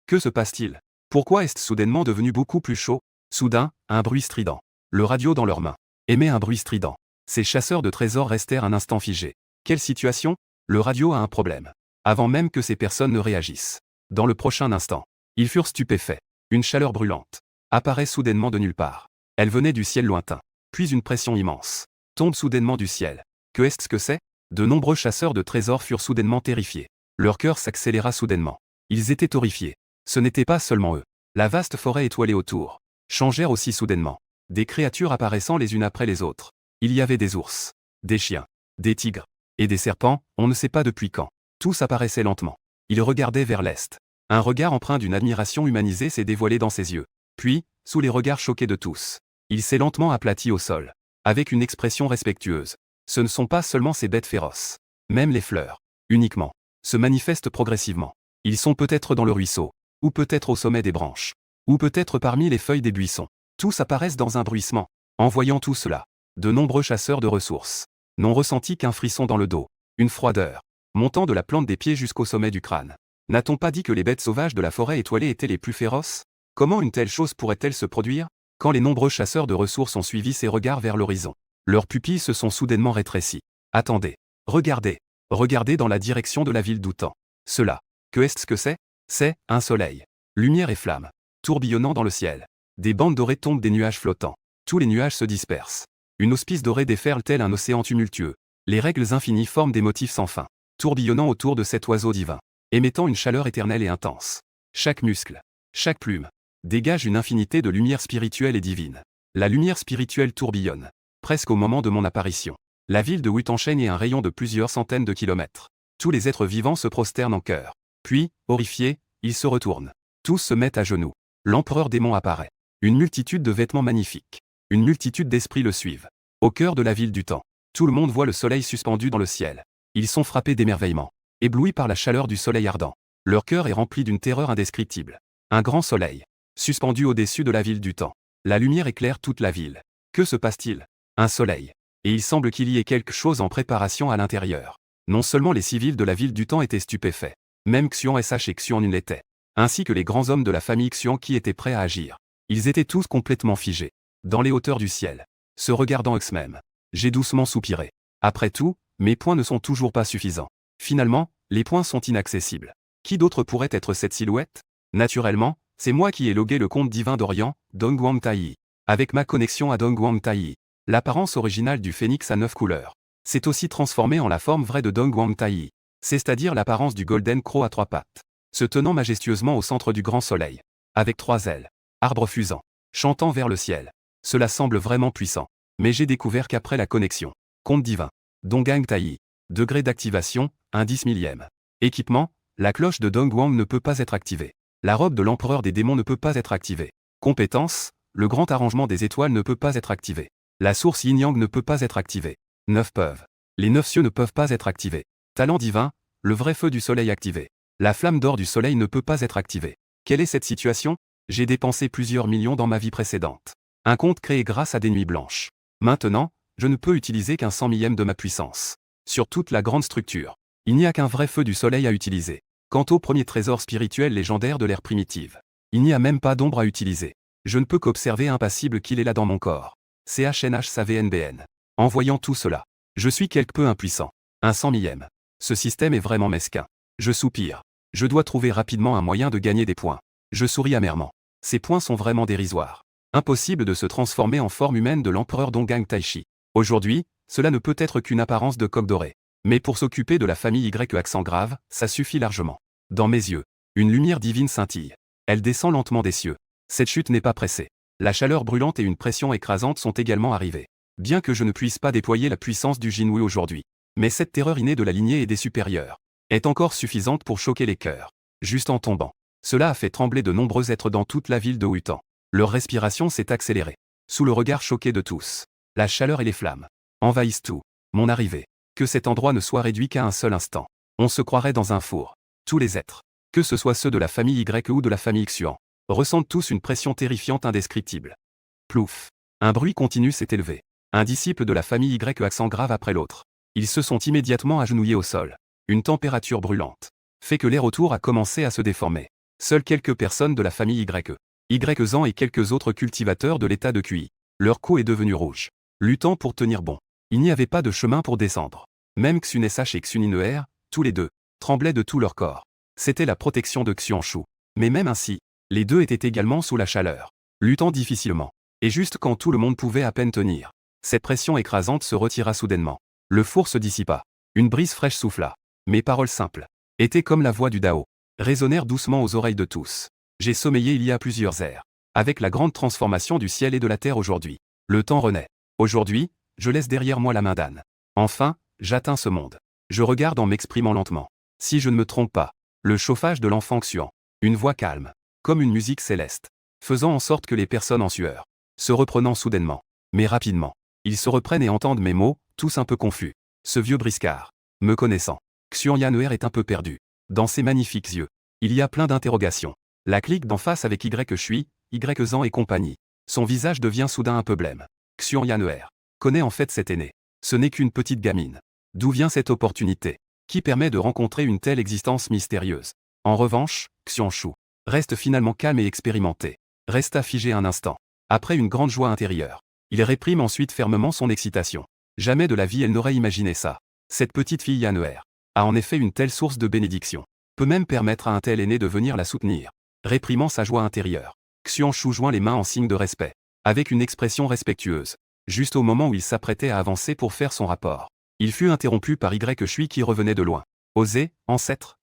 Que se passe-t-il? Pourquoi est-ce soudainement devenu beaucoup plus chaud? Soudain, un bruit strident. Le radio dans leurs mains émet un bruit strident. Ces chasseurs de trésors restèrent un instant figés. Quelle situation? Le radio a un problème. Avant même que ces personnes ne réagissent. Dans le prochain instant, ils furent stupéfaits. Une chaleur brûlante apparaît soudainement de nulle part. Elle venait du ciel lointain. Puis une pression immense tombe soudainement du ciel. Que est-ce que c'est? De nombreux chasseurs de trésors furent soudainement terrifiés. Leur cœur s'accéléra soudainement. Ils étaient horrifiés. Ce n'était pas seulement eux. La vaste forêt étoilée autour changèrent aussi soudainement. Des créatures apparaissant les unes après les autres. Il y avait des ours, des chiens, des tigres, et des serpents, on ne sait pas depuis quand. Tous apparaissaient lentement. Ils regardaient vers l'est. Un regard empreint d'une admiration humanisée s'est dévoilé dans ses yeux. Puis, sous les regards choqués de tous, il s'est lentement aplati au sol, avec une expression respectueuse. Ce ne sont pas seulement ces bêtes féroces. Même les fleurs, uniquement, se manifestent progressivement. Ils sont peut-être dans le ruisseau, ou peut-être au sommet des branches, ou peut-être parmi les feuilles des buissons. Tous apparaissent dans un bruissement. En voyant tout cela, de nombreux chasseurs de ressources n'ont ressenti qu'un frisson dans le dos, une froideur, montant de la plante des pieds jusqu'au sommet du crâne. N'a-t-on pas dit que les bêtes sauvages de la forêt étoilée étaient les plus féroces? Comment une telle chose pourrait-elle se produire? Quand les nombreux chasseurs de ressources ont suivi ces regards vers l'horizon, leurs pupilles se sont soudainement rétrécies. Attendez. Regardez. Regardez dans la direction de la ville d'Outan. Cela. Que est-ce que c'est? C'est un soleil. Lumière et flammes. Tourbillonnant dans le ciel. Des bandes dorées tombent des nuages flottants. Tous les nuages se dispersent. Une auspice dorée déferle tel un océan tumultueux. Les règles infinies forment des motifs sans fin, tourbillonnant autour de cet oiseau divin, émettant une chaleur éternelle et intense. Chaque muscle, chaque plume, dégage une infinité de lumière spirituelle et divine. La lumière spirituelle tourbillonne. Presque au moment de mon apparition. La ville de Wutansheng est un rayon de plusieurs centaines de kilomètres. Tous les êtres vivants se prosternent en chœur. Puis, horrifiés, ils se retournent. Tous se mettent à genoux. L'empereur démon apparaît. Une multitude de vêtements magnifiques. Une multitude d'esprits le suivent. Au cœur de la ville du temps. Tout le monde voit le soleil suspendu dans le ciel. Ils sont frappés d'émerveillement. Éblouis par la chaleur du soleil ardent. Leur cœur est rempli d'une terreur indescriptible. Un grand soleil. Suspendu au-dessus de la ville du temps. La lumière éclaire toute la ville. Que se passe-t-il? Un soleil. Et il semble qu'il y ait quelque chose en préparation à l'intérieur. Non seulement les civils de la ville du temps étaient stupéfaits. Même Xian Sh et Xian Nun l'étaient. Ainsi que les grands hommes de la famille Xian qui étaient prêts à agir. Ils étaient tous complètement figés. Dans les hauteurs du ciel. Se regardant eux-mêmes. J'ai doucement soupiré. Après tout, mes points ne sont toujours pas suffisants. Finalement, les points sont inaccessibles. Qui d'autre pourrait être cette silhouette? Naturellement, c'est moi qui ai logué le conte divin d'Orient, Dongguang Tai. Avec ma connexion à Dongguang Tai. L'apparence originale du phénix à 9 couleurs. C'est aussi transformé en la forme vraie de Dongguang Tai. C'est-à-dire l'apparence du Golden Crow à 3 pattes. Se tenant majestueusement au centre du grand soleil. Avec 3 ailes. Arbre fusant. Chantant vers le ciel. Cela semble vraiment puissant. Mais j'ai découvert qu'après la connexion. Conte divin. Dongguang Tai. Degré d'activation, 1/10 millième. Équipement, la cloche de Dongguang ne peut pas être activée. La robe de l'empereur des démons ne peut pas être activée. Compétence, le grand arrangement des étoiles ne peut pas être activé. La source yin-yang ne peut pas être activée. 9 peuvent. Les 9 cieux ne peuvent pas être activés. Talent divin, le vrai feu du soleil activé. La flamme d'or du soleil ne peut pas être activée. Quelle est cette situation? J'ai dépensé plusieurs millions dans ma vie précédente. Un compte créé grâce à des nuits blanches. Maintenant, je ne peux utiliser qu'un 100 millième de ma puissance. Sur toute la grande structure. Il n'y a qu'un vrai feu du soleil à utiliser. Quant au premier trésor spirituel légendaire de l'ère primitive. Il n'y a même pas d'ombre à utiliser. Je ne peux qu'observer impassible qu'il est là dans mon corps. CHNH-SAVNBN. En voyant tout cela, je suis quelque peu impuissant. Un 100 millième. Ce système est vraiment mesquin. Je soupire. Je dois trouver rapidement un moyen de gagner des points. Je souris amèrement. Ces points sont vraiment dérisoires. Impossible de se transformer en forme humaine de l'empereur Dongguang Taishi. Aujourd'hui, cela ne peut être qu'une apparence de coq doré. Mais pour s'occuper de la famille Y accent grave, ça suffit largement. Dans mes yeux, une lumière divine scintille. Elle descend lentement des cieux. Cette chute n'est pas pressée. La chaleur brûlante et une pression écrasante sont également arrivées. Bien que je ne puisse pas déployer la puissance du Jinwei aujourd'hui. Mais cette terreur innée de la lignée et des supérieurs est encore suffisante pour choquer les cœurs. Juste en tombant. Cela a fait trembler de nombreux êtres dans toute la ville de Wutan. Leur respiration s'est accélérée. Sous le regard choqué de tous. La chaleur et les flammes envahissent tout. Mon arrivée. Que cet endroit ne soit réduit qu'à un seul instant. On se croirait dans un four. Tous les êtres, que ce soit ceux de la famille Y ou de la famille Xuan, ressentent tous une pression terrifiante indescriptible. Plouf. Un bruit continu s'est élevé. Un disciple de la famille Y accent grave après l'autre. Ils se sont immédiatement agenouillés au sol. Une température brûlante fait que l'air autour a commencé à se déformer. Seules quelques personnes de la famille Y-Zan et quelques autres cultivateurs de l'état de QI. Leur cou est devenu rouge. Luttant pour tenir bon. Il n'y avait pas de chemin pour descendre. Même Xunesh et Xunin'er, tous les deux, tremblaient de tout leur corps. C'était la protection de Xianshu. Mais même ainsi, les deux étaient également sous la chaleur. Luttant difficilement. Et juste quand tout le monde pouvait à peine tenir. Cette pression écrasante se retira soudainement. Le four se dissipa. Une brise fraîche souffla. Mes paroles simples étaient comme la voix du Dao. Résonnèrent doucement aux oreilles de tous. J'ai sommeillé il y a plusieurs ères. Avec la grande transformation du ciel et de la terre aujourd'hui. Le temps renaît. Aujourd'hui, je laisse derrière moi la main d'âne. Enfin, j'atteins ce monde. Je regarde en m'exprimant lentement. Si je ne me trompe pas, le chauffage de l'enfant Xuan. Une voix calme, comme une musique céleste, faisant en sorte que les personnes en sueur, se reprenant soudainement, mais rapidement, ils se reprennent et entendent mes mots, tous un peu confus. Ce vieux briscard, me connaissant, Xian Yanuer est un peu perdu. Dans ses magnifiques yeux, il y a plein d'interrogations. La clique d'en face avec Y Shui, Y-Zan et compagnie. Son visage devient soudain un peu blême. Xian Yanuer connaît en fait cette aînée. Ce n'est qu'une petite gamine. D'où vient cette opportunité qui permet de rencontrer une telle existence mystérieuse? En revanche, Xianshu reste finalement calme et expérimenté. Resta figé un instant. Après une grande joie intérieure, il réprime ensuite fermement son excitation. Jamais de la vie elle n'aurait imaginé ça. Cette petite fille Yanuer a en effet une telle source de bénédiction. Peut même permettre à un tel aîné de venir la soutenir. Réprimant sa joie intérieure, Xianshu joint les mains en signe de respect, avec une expression respectueuse. Juste au moment où il s'apprêtait à avancer pour faire son rapport, il fut interrompu par Y Shui qui revenait de loin. Osez, ancêtre.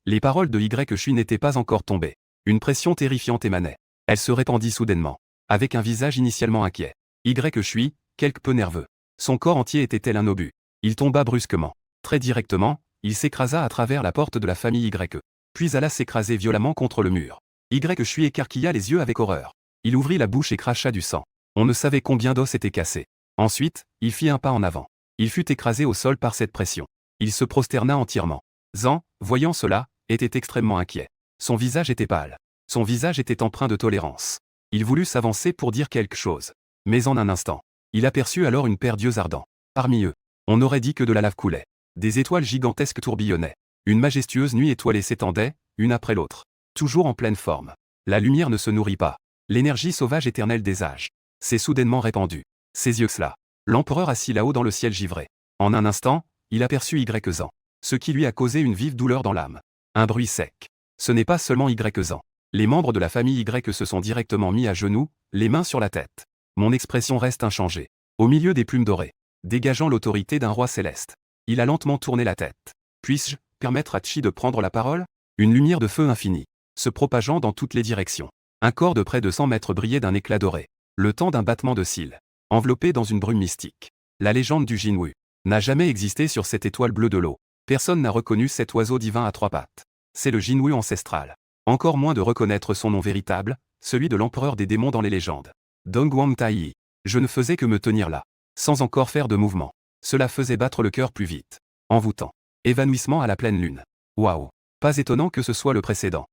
Les paroles de Y Shui n'étaient pas encore tombées. Une pression terrifiante émanait. Elle se répandit soudainement. avec un visage initialement inquiet. Je suis, quelque peu nerveux. Son corps entier était tel un obus. Il tomba brusquement. Très directement, il s'écrasa à travers la porte de la famille YE. Puis alla s'écraser violemment contre le mur. Je suis écarquilla les yeux avec horreur. Il ouvrit la bouche et cracha du sang. On ne savait combien d'os étaient cassés. Ensuite, il fit un pas en avant. Il fut écrasé au sol par cette pression. Il se prosterna entièrement. Zan, voyant cela, était extrêmement inquiet. Son visage était pâle. Son visage était empreint de tolérance. Il voulut s'avancer pour dire quelque chose. Mais en un instant, il aperçut alors une paire d'yeux ardents. Parmi eux, on aurait dit que de la lave coulait. Des étoiles gigantesques tourbillonnaient. Une majestueuse nuit étoilée s'étendait, une après l'autre. Toujours en pleine forme. La lumière ne se nourrit pas. L'énergie sauvage éternelle des âges s'est soudainement répandue. Ses yeux cela. L'empereur assis là-haut dans le ciel givré. En un instant, il aperçut Zan. Ce qui lui a causé une vive douleur dans l'âme. Un bruit sec. Ce n'est pas seulement Zan. Les membres de la famille se sont directement mis à genoux, les mains sur la tête. Mon expression reste inchangée. Au milieu des plumes dorées, dégageant l'autorité d'un roi céleste. Il a lentement tourné la tête. Puis-je permettre à Chi de prendre la parole? Une lumière de feu infinie, se propageant dans toutes les directions. Un corps de près de 100 mètres brillait d'un éclat doré. Le temps d'un battement de cils. Enveloppé dans une brume mystique. La légende du Jinwu n'a jamais existé sur cette étoile bleue de l'eau. Personne n'a reconnu cet oiseau divin à 3 pattes. C'est le Jinwu ancestral. Encore moins de reconnaître son nom véritable, celui de l'empereur des démons dans les légendes. Dongguang Tai. Je ne faisais que me tenir là, sans encore faire de mouvement. Cela faisait battre le cœur plus vite. Envoûtant. Évanouissement à la pleine lune. Waouh. Pas étonnant que ce soit le précédent.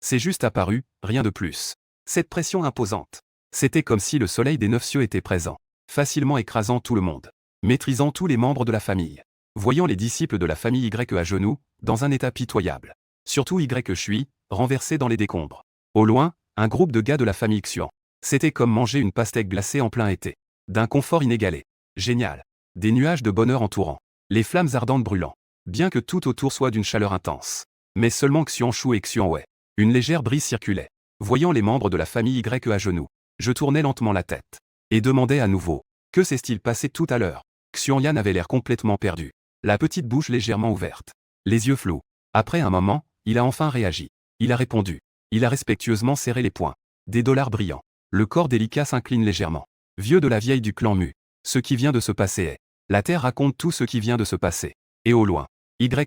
C'est juste apparu, rien de plus. Cette pression imposante. C'était comme si le soleil des 9 cieux était présent, facilement écrasant tout le monde, maîtrisant tous les membres de la famille. Voyant les disciples de la famille YE à genoux, dans un état pitoyable. Surtout je suis, renversé dans les décombres. Au loin, un groupe de gars de la famille Xuan. C'était comme manger une pastèque glacée en plein été. D'un confort inégalé. Génial. Des nuages de bonheur entourant. Les flammes ardentes brûlant. Bien que tout autour soit d'une chaleur intense. Mais seulement Xian Shu et Xian Wei. Une légère brise circulait. Voyant les membres de la famille YE à genoux, je tournais lentement la tête. Et demandais à nouveau. Que s'est-il passé tout à l'heure? Xian Yan avait l'air complètement perdu. La petite bouche légèrement ouverte. Les yeux flous. Après un moment, il a enfin réagi. Il a répondu. Il a respectueusement serré les poings. Des dollars brillants. Le corps délicat s'incline légèrement. Vieux de la vieille du clan Mu. Ce qui vient de se passer est. La terre raconte tout ce qui vient de se passer. Et au loin,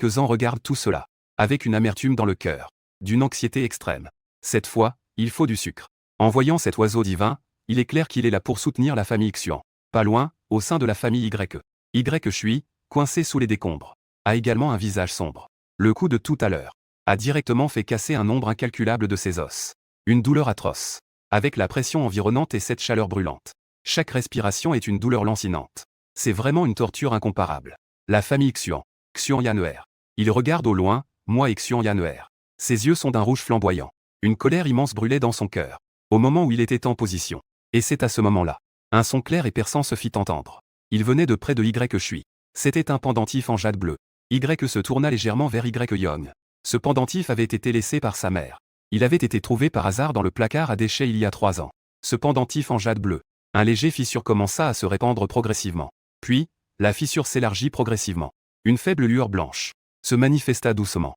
Zan regarde tout cela. Avec une amertume dans le cœur. D'une anxiété extrême. Cette fois, il faut du sucre. En voyant cet oiseau divin, il est clair qu'il est là pour soutenir la famille Xuan. Pas loin, au sein de la famille YE. Suis, coincé sous les décombres, a également un visage sombre. Le coup de tout à l'heure a directement fait casser un nombre incalculable de ses os. Une douleur atroce. Avec la pression environnante et cette chaleur brûlante. Chaque respiration est une douleur lancinante. C'est vraiment une torture incomparable. La famille Xuan Yanuer. Il regarde au loin, moi et Xuan Yanuer. Ses yeux sont d'un rouge flamboyant. Une colère immense brûlait dans son cœur. Au moment où il était en position. Et c'est à ce moment-là. Un son clair et perçant se fit entendre. Il venait de près de Suis. C'était un pendentif en jade bleu. Se tourna légèrement vers Young. Ce pendentif avait été laissé par sa mère. Il avait été trouvé par hasard dans le placard à déchets il y a 3 ans. Ce pendentif en jade bleu. Un léger fissure commença à se répandre progressivement. Puis, la fissure s'élargit progressivement. Une faible lueur blanche se manifesta doucement.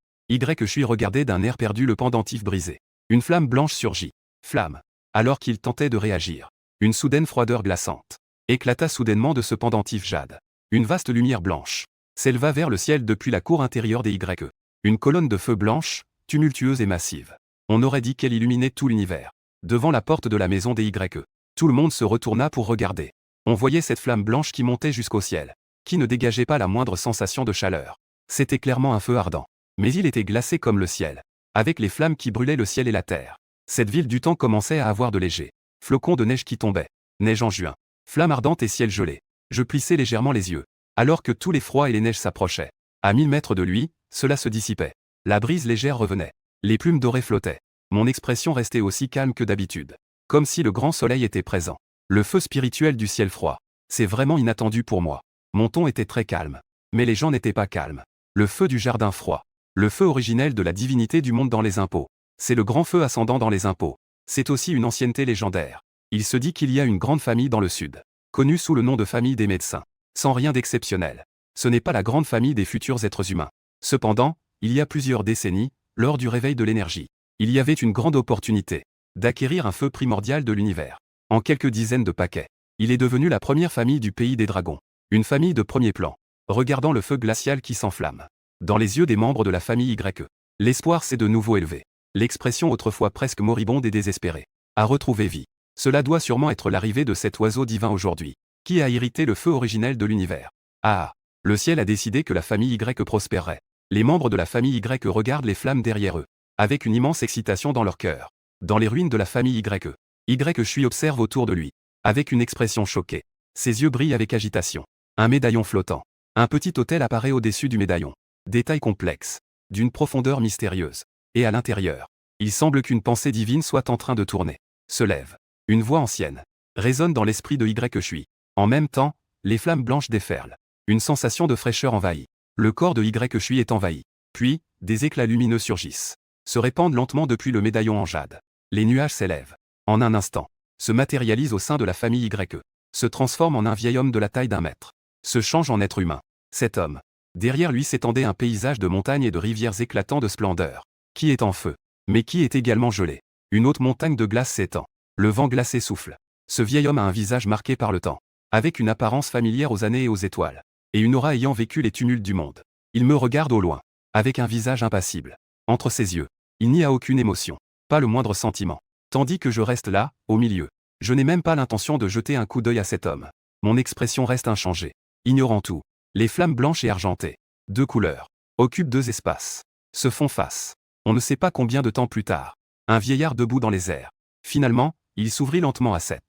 Suis regardait d'un air perdu le pendentif brisé. Une flamme blanche surgit. Flamme. Alors qu'il tentait de réagir. Une soudaine froideur glaçante éclata soudainement de ce pendentif jade. Une vaste lumière blanche s'éleva vers le ciel depuis la cour intérieure des YE. Une colonne de feu blanche, tumultueuse et massive. On aurait dit qu'elle illuminait tout l'univers. Devant la porte de la maison des YE. Tout le monde se retourna pour regarder. On voyait cette flamme blanche qui montait jusqu'au ciel, qui ne dégageait pas la moindre sensation de chaleur. C'était clairement un feu ardent. Mais il était glacé comme le ciel, avec les flammes qui brûlaient le ciel et la terre. Cette ville du temps commençait à avoir de légers flocons de neige qui tombaient. Neige en juin. Flamme ardente et ciel gelé. Je plissais légèrement les yeux. Alors que tous les froids et les neiges s'approchaient. À 1000 mètres de lui, cela se dissipait. La brise légère revenait. Les plumes dorées flottaient. Mon expression restait aussi calme que d'habitude. Comme si le grand soleil était présent. Le feu spirituel du ciel froid. C'est vraiment inattendu pour moi. Mon ton était très calme. Mais les gens n'étaient pas calmes. Le feu du jardin froid. Le feu originel de la divinité du monde dans les impôts. C'est le grand feu ascendant dans les impôts. C'est aussi une ancienneté légendaire. Il se dit qu'il y a une grande famille dans le sud, connue sous le nom de famille des médecins. Sans rien d'exceptionnel. Ce n'est pas la grande famille des futurs êtres humains. Cependant, il y a plusieurs décennies, lors du réveil de l'énergie, il y avait une grande opportunité. d'acquérir un feu primordial de l'univers. En quelques dizaines de paquets, il est devenu la première famille du pays des dragons. Une famille de premier plan, regardant le feu glacial qui s'enflamme. Dans les yeux des membres de la famille YE, l'espoir s'est de nouveau élevé. L'expression autrefois presque moribonde et désespérée a retrouvé vie. Cela doit sûrement être l'arrivée de cet oiseau divin aujourd'hui, qui a irrité le feu originel de l'univers. Ah, le ciel a décidé que la famille Y prospérerait. Les membres de la famille Y regardent les flammes derrière eux, avec une immense excitation dans leur cœur. Dans les ruines de la famille YE observe autour de lui, avec une expression choquée. Ses yeux brillent avec agitation. Un médaillon flottant. Un petit autel apparaît au-dessus du médaillon. Détail complexe, d'une profondeur mystérieuse. Et à l'intérieur, il semble qu'une pensée divine soit en train de tourner. Se lève. Une voix ancienne résonne dans l'esprit de YE. En même temps, les flammes blanches déferlent. Une sensation de fraîcheur envahit. Le corps de YE est envahi. Puis, des éclats lumineux surgissent. Se répandent lentement depuis le médaillon en jade. Les nuages s'élèvent. En un instant, se matérialisent au sein de la famille YE. Se transforme en un vieil homme de la taille d'1 mètre. Se change en être humain. Cet homme. Derrière lui s'étendait un paysage de montagnes et de rivières éclatant de splendeur. Qui est en feu, mais qui est également gelé. Une haute montagne de glace s'étend. Le vent glacé souffle. Ce vieil homme a un visage marqué par le temps, avec une apparence familière aux années et aux étoiles, et une aura ayant vécu les tumultes du monde. Il me regarde au loin, avec un visage impassible. Entre ses yeux, il n'y a aucune émotion, pas le moindre sentiment. Tandis que je reste là, au milieu. Je n'ai même pas l'intention de jeter un coup d'œil à cet homme. Mon expression reste inchangée, ignorant tout. Les flammes blanches et argentées, 2 couleurs, occupent 2 espaces, se font face. On ne sait pas combien de temps plus tard. Un vieillard debout dans les airs. Finalement, il s'ouvrit lentement à 7.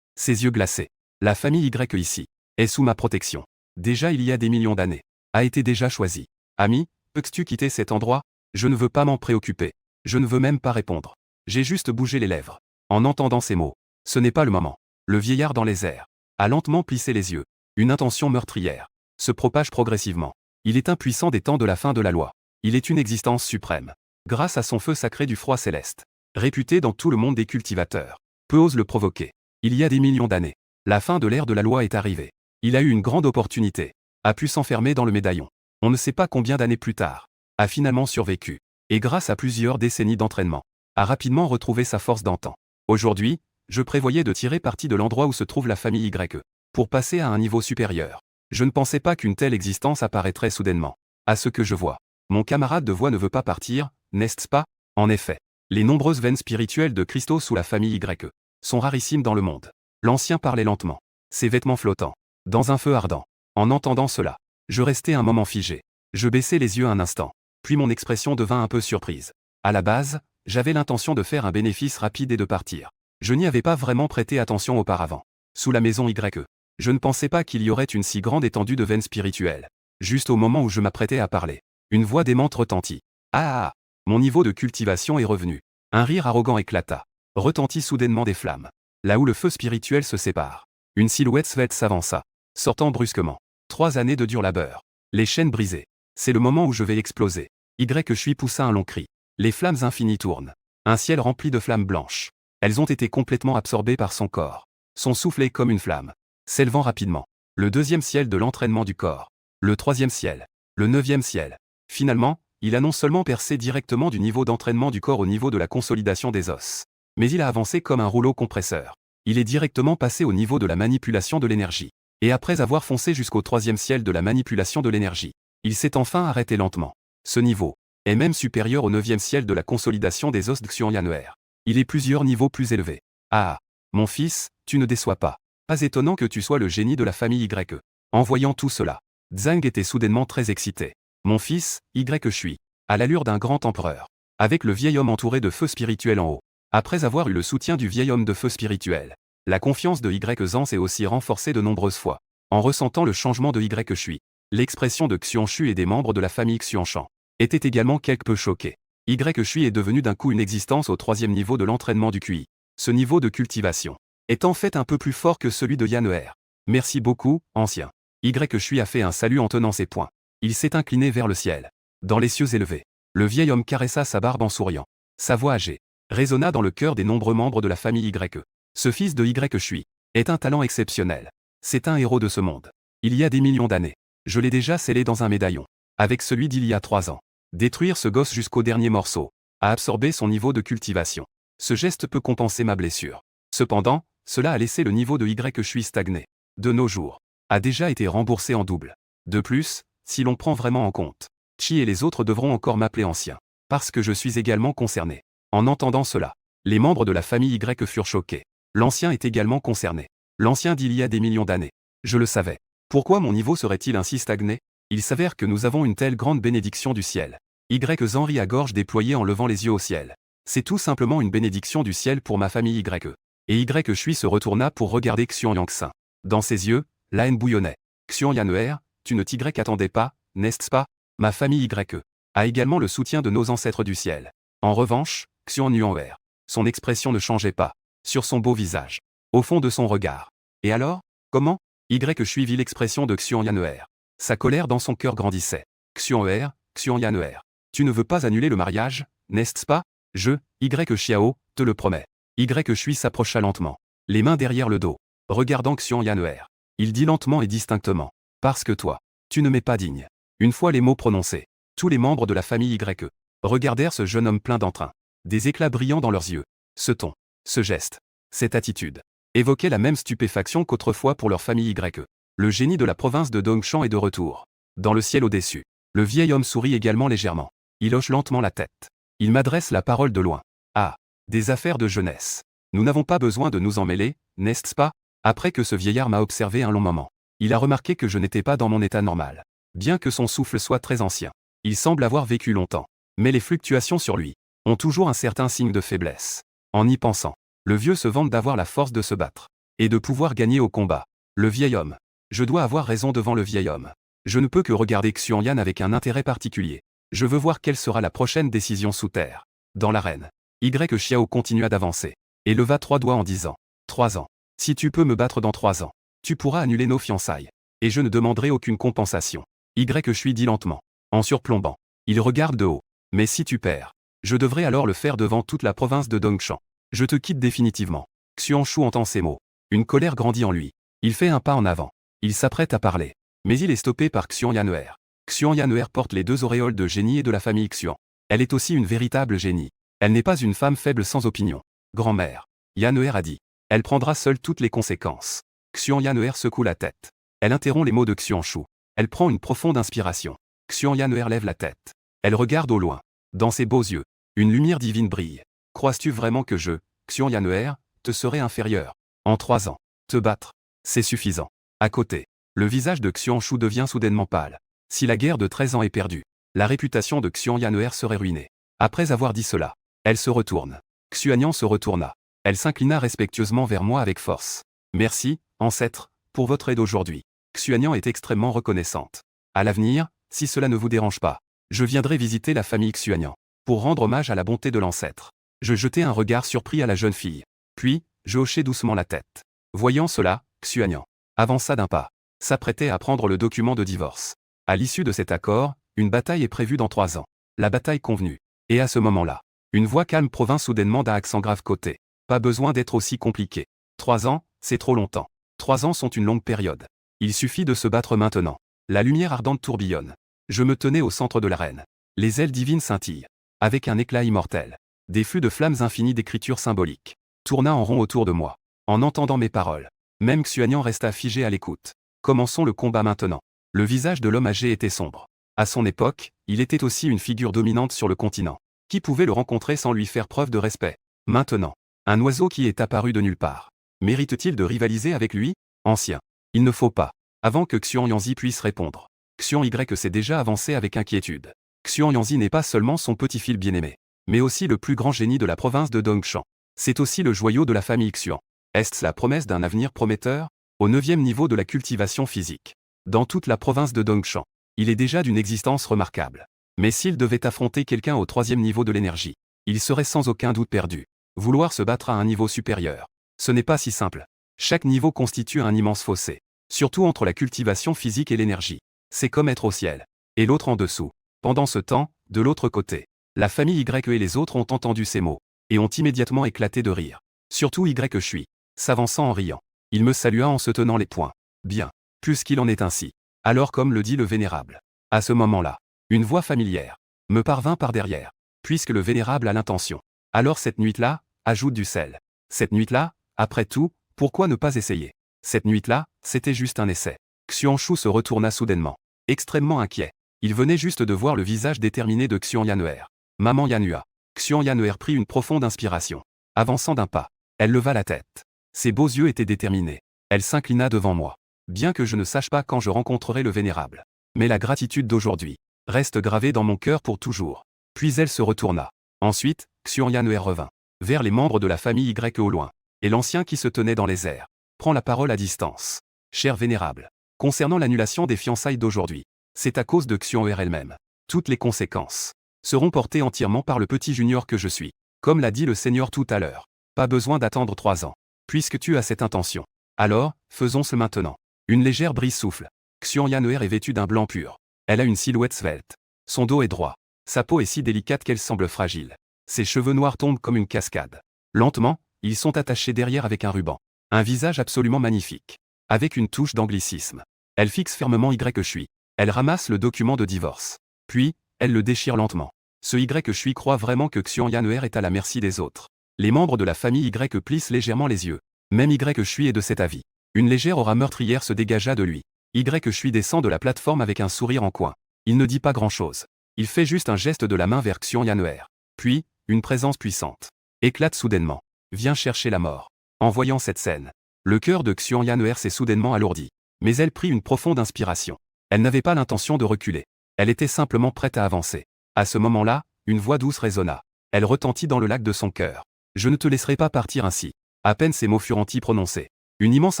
Ses yeux glacés. La famille Y ici est sous ma protection. Déjà il y a des millions d'années. A été déjà choisi. Ami, peux-tu quitter cet endroit? Je ne veux pas m'en préoccuper. Je ne veux même pas répondre. J'ai juste bougé les lèvres. En entendant ces mots. Ce n'est pas le moment. Le vieillard dans les airs a lentement plissé les yeux. Une intention meurtrière se propage progressivement. Il est impuissant des temps de la fin de la loi. Il est une existence suprême. Grâce à son feu sacré du froid céleste, réputé dans tout le monde des cultivateurs, peu ose le provoquer. Il y a des millions d'années, la fin de l'ère de la loi est arrivée. Il a eu une grande opportunité, a pu s'enfermer dans le médaillon. On ne sait pas combien d'années plus tard, a finalement survécu, et grâce à plusieurs décennies d'entraînement, a rapidement retrouvé sa force d'antan. Aujourd'hui, je prévoyais de tirer parti de l'endroit où se trouve la famille YE, pour passer à un niveau supérieur. Je ne pensais pas qu'une telle existence apparaîtrait soudainement. À ce que je vois, mon camarade de voie ne veut pas partir, n'est-ce pas? En effet, les nombreuses veines spirituelles de cristaux sous la famille YE sont rarissimes dans le monde. L'ancien parlait lentement, ses vêtements flottants, dans un feu ardent. En entendant cela, je restai un moment figé. Je baissai les yeux un instant, puis mon expression devint un peu surprise. À la base, j'avais l'intention de faire un bénéfice rapide et de partir. Je n'y avais pas vraiment prêté attention auparavant. Sous la maison YE, je ne pensais pas qu'il y aurait une si grande étendue de veines spirituelles. Juste au moment où je m'apprêtais à parler, une voix démente retentit. Ah! Mon niveau de cultivation est revenu. Un rire arrogant éclata. Retentit soudainement des flammes. Là où le feu spirituel se sépare. Une silhouette svelte s'avança, sortant brusquement. 3 années de dur labeur. Les chaînes brisées. C'est le moment où je vais exploser. YE poussa un long cri. Les flammes infinies tournent. Un ciel rempli de flammes blanches. Elles ont été complètement absorbées par son corps. Son souffle est comme une flamme, s'élevant rapidement. Le 2e ciel de l'entraînement du corps. Le 3e ciel. Le 9e ciel. Finalement, il a non seulement percé directement du niveau d'entraînement du corps au niveau de la consolidation des os, mais il a avancé comme un rouleau compresseur. Il est directement passé au niveau de la manipulation de l'énergie. Et après avoir foncé jusqu'au 3e ciel de la manipulation de l'énergie, il s'est enfin arrêté lentement. Ce niveau est même supérieur au 9e ciel de la consolidation des os de Xianyaner. Il est plusieurs niveaux plus élevé. Ah, mon fils, tu ne déçois pas. Pas étonnant que tu sois le génie de la famille YE. En voyant tout cela, Zhang était soudainement très excité. Mon fils, YE, à l'allure d'un grand empereur, avec le vieil homme entouré de feu spirituel en haut. Après avoir eu le soutien du vieil homme de feu spirituel, la confiance de Zhang s'est aussi renforcée de nombreuses fois. En ressentant le changement de YE, l'expression de Xuanshu et des membres de la famille Xuanshan était également quelque peu choquée. YE est devenu d'un coup une existence au 3e niveau de l'entraînement du QI. Ce niveau de cultivation est en fait un peu plus fort que celui de Yaner. Merci beaucoup, ancien. YE a fait un salut en tenant ses poings. Il s'est incliné vers le ciel. Dans les cieux élevés, le vieil homme caressa sa barbe en souriant. Sa voix âgée résonna dans le cœur des nombreux membres de la famille YE. Ce fils de YE est un talent exceptionnel. C'est un héros de ce monde. Il y a des millions d'années, je l'ai déjà scellé dans un médaillon, avec celui d'il y a 3 ans. Détruire ce gosse jusqu'au dernier morceau a absorbé son niveau de cultivation. Ce geste peut compenser ma blessure. Cependant, cela a laissé le niveau de Y que je suis stagné. De nos jours, a déjà été remboursé en double. De plus, si l'on prend vraiment en compte, Chi et les autres devront encore m'appeler ancien. Parce que je suis également concerné. En entendant cela, les membres de la famille Y furent choqués. L'ancien est également concerné. L'ancien d'il y a des millions d'années. Je le savais. Pourquoi mon niveau serait-il ainsi stagné? Il s'avère que nous avons une telle grande bénédiction du ciel. Y Henri à gorge déployée en levant les yeux au ciel. C'est tout simplement une bénédiction du ciel pour ma famille Y. Et Y Shui se retourna pour regarder Xian Yangxin. Dans ses yeux, la haine bouillonnait. Xian Yanuer, tu ne t'Y attendais pas, n'est-ce pas? Ma famille Y a également le soutien de nos ancêtres du ciel. En revanche, Xian Yuanwer, son expression ne changeait pas, sur son beau visage, au fond de son regard. Et alors? Comment? Y Shui vit l'expression de Xian Yanuer. Sa colère dans son cœur grandissait. Xian Yanuer, tu ne veux pas annuler le mariage, n'est-ce pas? Je, Y Xiao, te le promets. Y Shui s'approcha lentement, les mains derrière le dos, regardant Xian Yanuer. Il dit lentement et distinctement. Parce que toi, tu ne m'es pas digne. Une fois les mots prononcés, tous les membres de la famille Y regardèrent ce jeune homme plein d'entrain, des éclats brillants dans leurs yeux. Ce ton, ce geste, cette attitude, évoquaient la même stupéfaction qu'autrefois pour leur famille Y. Le génie de la province de Dongshan est de retour. Dans le ciel au-dessus, le vieil homme sourit également légèrement. Il hoche lentement la tête. Il m'adresse la parole de loin. Ah, des affaires de jeunesse. Nous n'avons pas besoin de nous en mêler, n'est-ce pas? Après que ce vieillard m'a observé un long moment, il a remarqué que je n'étais pas dans mon état normal. Bien que son souffle soit très ancien, il semble avoir vécu longtemps. Mais les fluctuations sur lui ont toujours un certain signe de faiblesse. En y pensant, le vieux se vante d'avoir la force de se battre et de pouvoir gagner au combat. Le vieil homme. Je dois avoir raison devant le vieil homme. Je ne peux que regarder Xian Yan avec un intérêt particulier. Je veux voir quelle sera la prochaine décision sous terre. Dans l'arène, Y Xiao continua d'avancer et leva 3 doigts en disant 3 ans. Si tu peux me battre dans 3 ans, tu pourras annuler nos fiançailles. Et je ne demanderai aucune compensation. Y Shui dit lentement, en surplombant. Il regarde de haut. Mais si tu perds, je devrais alors le faire devant toute la province de Dongshan. Je te quitte définitivement. Xian Shu entend ces mots. Une colère grandit en lui. Il fait un pas en avant. Il s'apprête à parler. Mais il est stoppé par Xian Yanuer. Xian Yanuer porte les 2 auréoles de génie et de la famille Xian. Elle est aussi une véritable génie. Elle n'est pas une femme faible sans opinion. Grand-mère. Yanuer a dit. Elle prendra seule toutes les conséquences. Xian Yanuer secoue la tête. Elle interrompt les mots de Xian Shu. Elle prend une profonde inspiration. Xian Yanuer lève la tête. Elle regarde au loin. Dans ses beaux yeux, une lumière divine brille. Crois-tu vraiment que je, Xian Yanuer, te serai inférieur? En 3 ans, te battre, c'est suffisant. À côté, le visage de Xian Shu devient soudainement pâle. Si la guerre de 13 ans est perdue, la réputation de Xian Yanuer serait ruinée. Après avoir dit cela, elle se retourne. Xuanian se retourna. Elle s'inclina respectueusement vers moi avec force. Merci, ancêtre, pour votre aide aujourd'hui. Xuanian est extrêmement reconnaissante. À l'avenir, si cela ne vous dérange pas, je viendrai visiter la famille Xuanian, pour rendre hommage à la bonté de l'ancêtre. Je jetai un regard surpris à la jeune fille. Puis, je hochai doucement la tête. Voyant cela, Xuanian avança d'un pas, s'apprêtait à prendre le document de divorce. À l'issue de cet accord, une bataille est prévue dans 3 ans. La bataille convenue. Et à ce moment-là, une voix calme provint soudainement d'un accent grave côté. Pas besoin d'être aussi compliqué. 3 ans, c'est trop longtemps. 3 ans sont une longue période. Il suffit de se battre maintenant. La lumière ardente tourbillonne. Je me tenais au centre de l'arène. Les ailes divines scintillent. Avec un éclat immortel. Des flux de flammes infinies d'écriture symbolique tourna en rond autour de moi. En entendant mes paroles, même Xuanian resta figé à l'écoute. Commençons le combat maintenant. Le visage de l'homme âgé était sombre. À son époque, il était aussi une figure dominante sur le continent. Qui pouvait le rencontrer sans lui faire preuve de respect? Maintenant, un oiseau qui est apparu de nulle part. Mérite-t-il de rivaliser avec lui? Ancien. Il ne faut pas. Avant que Xian Yanzi puisse répondre, Xian Y s'est déjà avancé avec inquiétude. Xian Yanzi n'est pas seulement son petit-fils bien-aimé, mais aussi le plus grand génie de la province de Dongshan. C'est aussi le joyau de la famille Xian. Est-ce la promesse d'un avenir prometteur? Au 9e niveau de la cultivation physique. Dans toute la province de Dongshan, il est déjà d'une existence remarquable. Mais s'il devait affronter quelqu'un au 3e niveau de l'énergie, il serait sans aucun doute perdu. Vouloir se battre à un niveau supérieur, ce n'est pas si simple. Chaque niveau constitue un immense fossé. Surtout entre la cultivation physique et l'énergie. C'est comme être au ciel. Et l'autre en dessous. Pendant ce temps, de l'autre côté, la famille Y et les autres ont entendu ces mots, et ont immédiatement éclaté de rire. Surtout Y Shui, s'avançant en riant. Il me salua en se tenant les poings. Bien. Puisqu'il en est ainsi. Alors comme le dit le vénérable. À ce moment-là, une voix familière me parvint par derrière. Puisque le vénérable a l'intention. Alors cette nuit-là, ajoute du sel. Cette nuit-là, après tout, pourquoi ne pas essayer? Cette nuit-là, c'était juste un essai. Xuanchu se retourna soudainement. Extrêmement inquiet. Il venait juste de voir le visage déterminé de Xian Yan'er. Maman Yanua. Xian Yan'er prit une profonde inspiration. Avançant d'un pas, elle leva la tête. Ses beaux yeux étaient déterminés. Elle s'inclina devant moi. Bien que je ne sache pas quand je rencontrerai le Vénérable. Mais la gratitude d'aujourd'hui reste gravée dans mon cœur pour toujours. Puis elle se retourna. Ensuite, Xian Yan'er revint vers les membres de la famille Y au loin. Et l'ancien qui se tenait dans les airs prend la parole à distance. Cher Vénérable, concernant l'annulation des fiançailles d'aujourd'hui, c'est à cause de Xuan'er elle-même. Toutes les conséquences seront portées entièrement par le petit junior que je suis. Comme l'a dit le Seigneur tout à l'heure. Pas besoin d'attendre 3 ans. Puisque tu as cette intention. Alors, faisons-ce maintenant. Une légère brise souffle. Xian Yan'er est vêtue d'un blanc pur. Elle a une silhouette svelte. Son dos est droit. Sa peau est si délicate qu'elle semble fragile. Ses cheveux noirs tombent comme une cascade. Lentement, ils sont attachés derrière avec un ruban. Un visage absolument magnifique. Avec une touche d'anglicisme. Elle fixe fermement Y. Elle ramasse le document de divorce. Puis, elle le déchire lentement. Ce Y croit vraiment que Xian Yan'er est à la merci des autres. Les membres de la famille Y plissent légèrement les yeux. Même Y est de cet avis. Une légère aura meurtrière se dégagea de lui. Y descend de la plateforme avec un sourire en coin. Il ne dit pas grand-chose. Il fait juste un geste de la main vers Xian Yan'er. Puis, une présence puissante éclate soudainement. Vient chercher la mort. En voyant cette scène, le cœur de Xian Yan'er s'est soudainement alourdi. Mais elle prit une profonde inspiration. Elle n'avait pas l'intention de reculer. Elle était simplement prête à avancer. À ce moment-là, une voix douce résonna. Elle retentit dans le lac de son cœur. Je ne te laisserai pas partir ainsi. À peine ces mots furent-ils prononcés. Une immense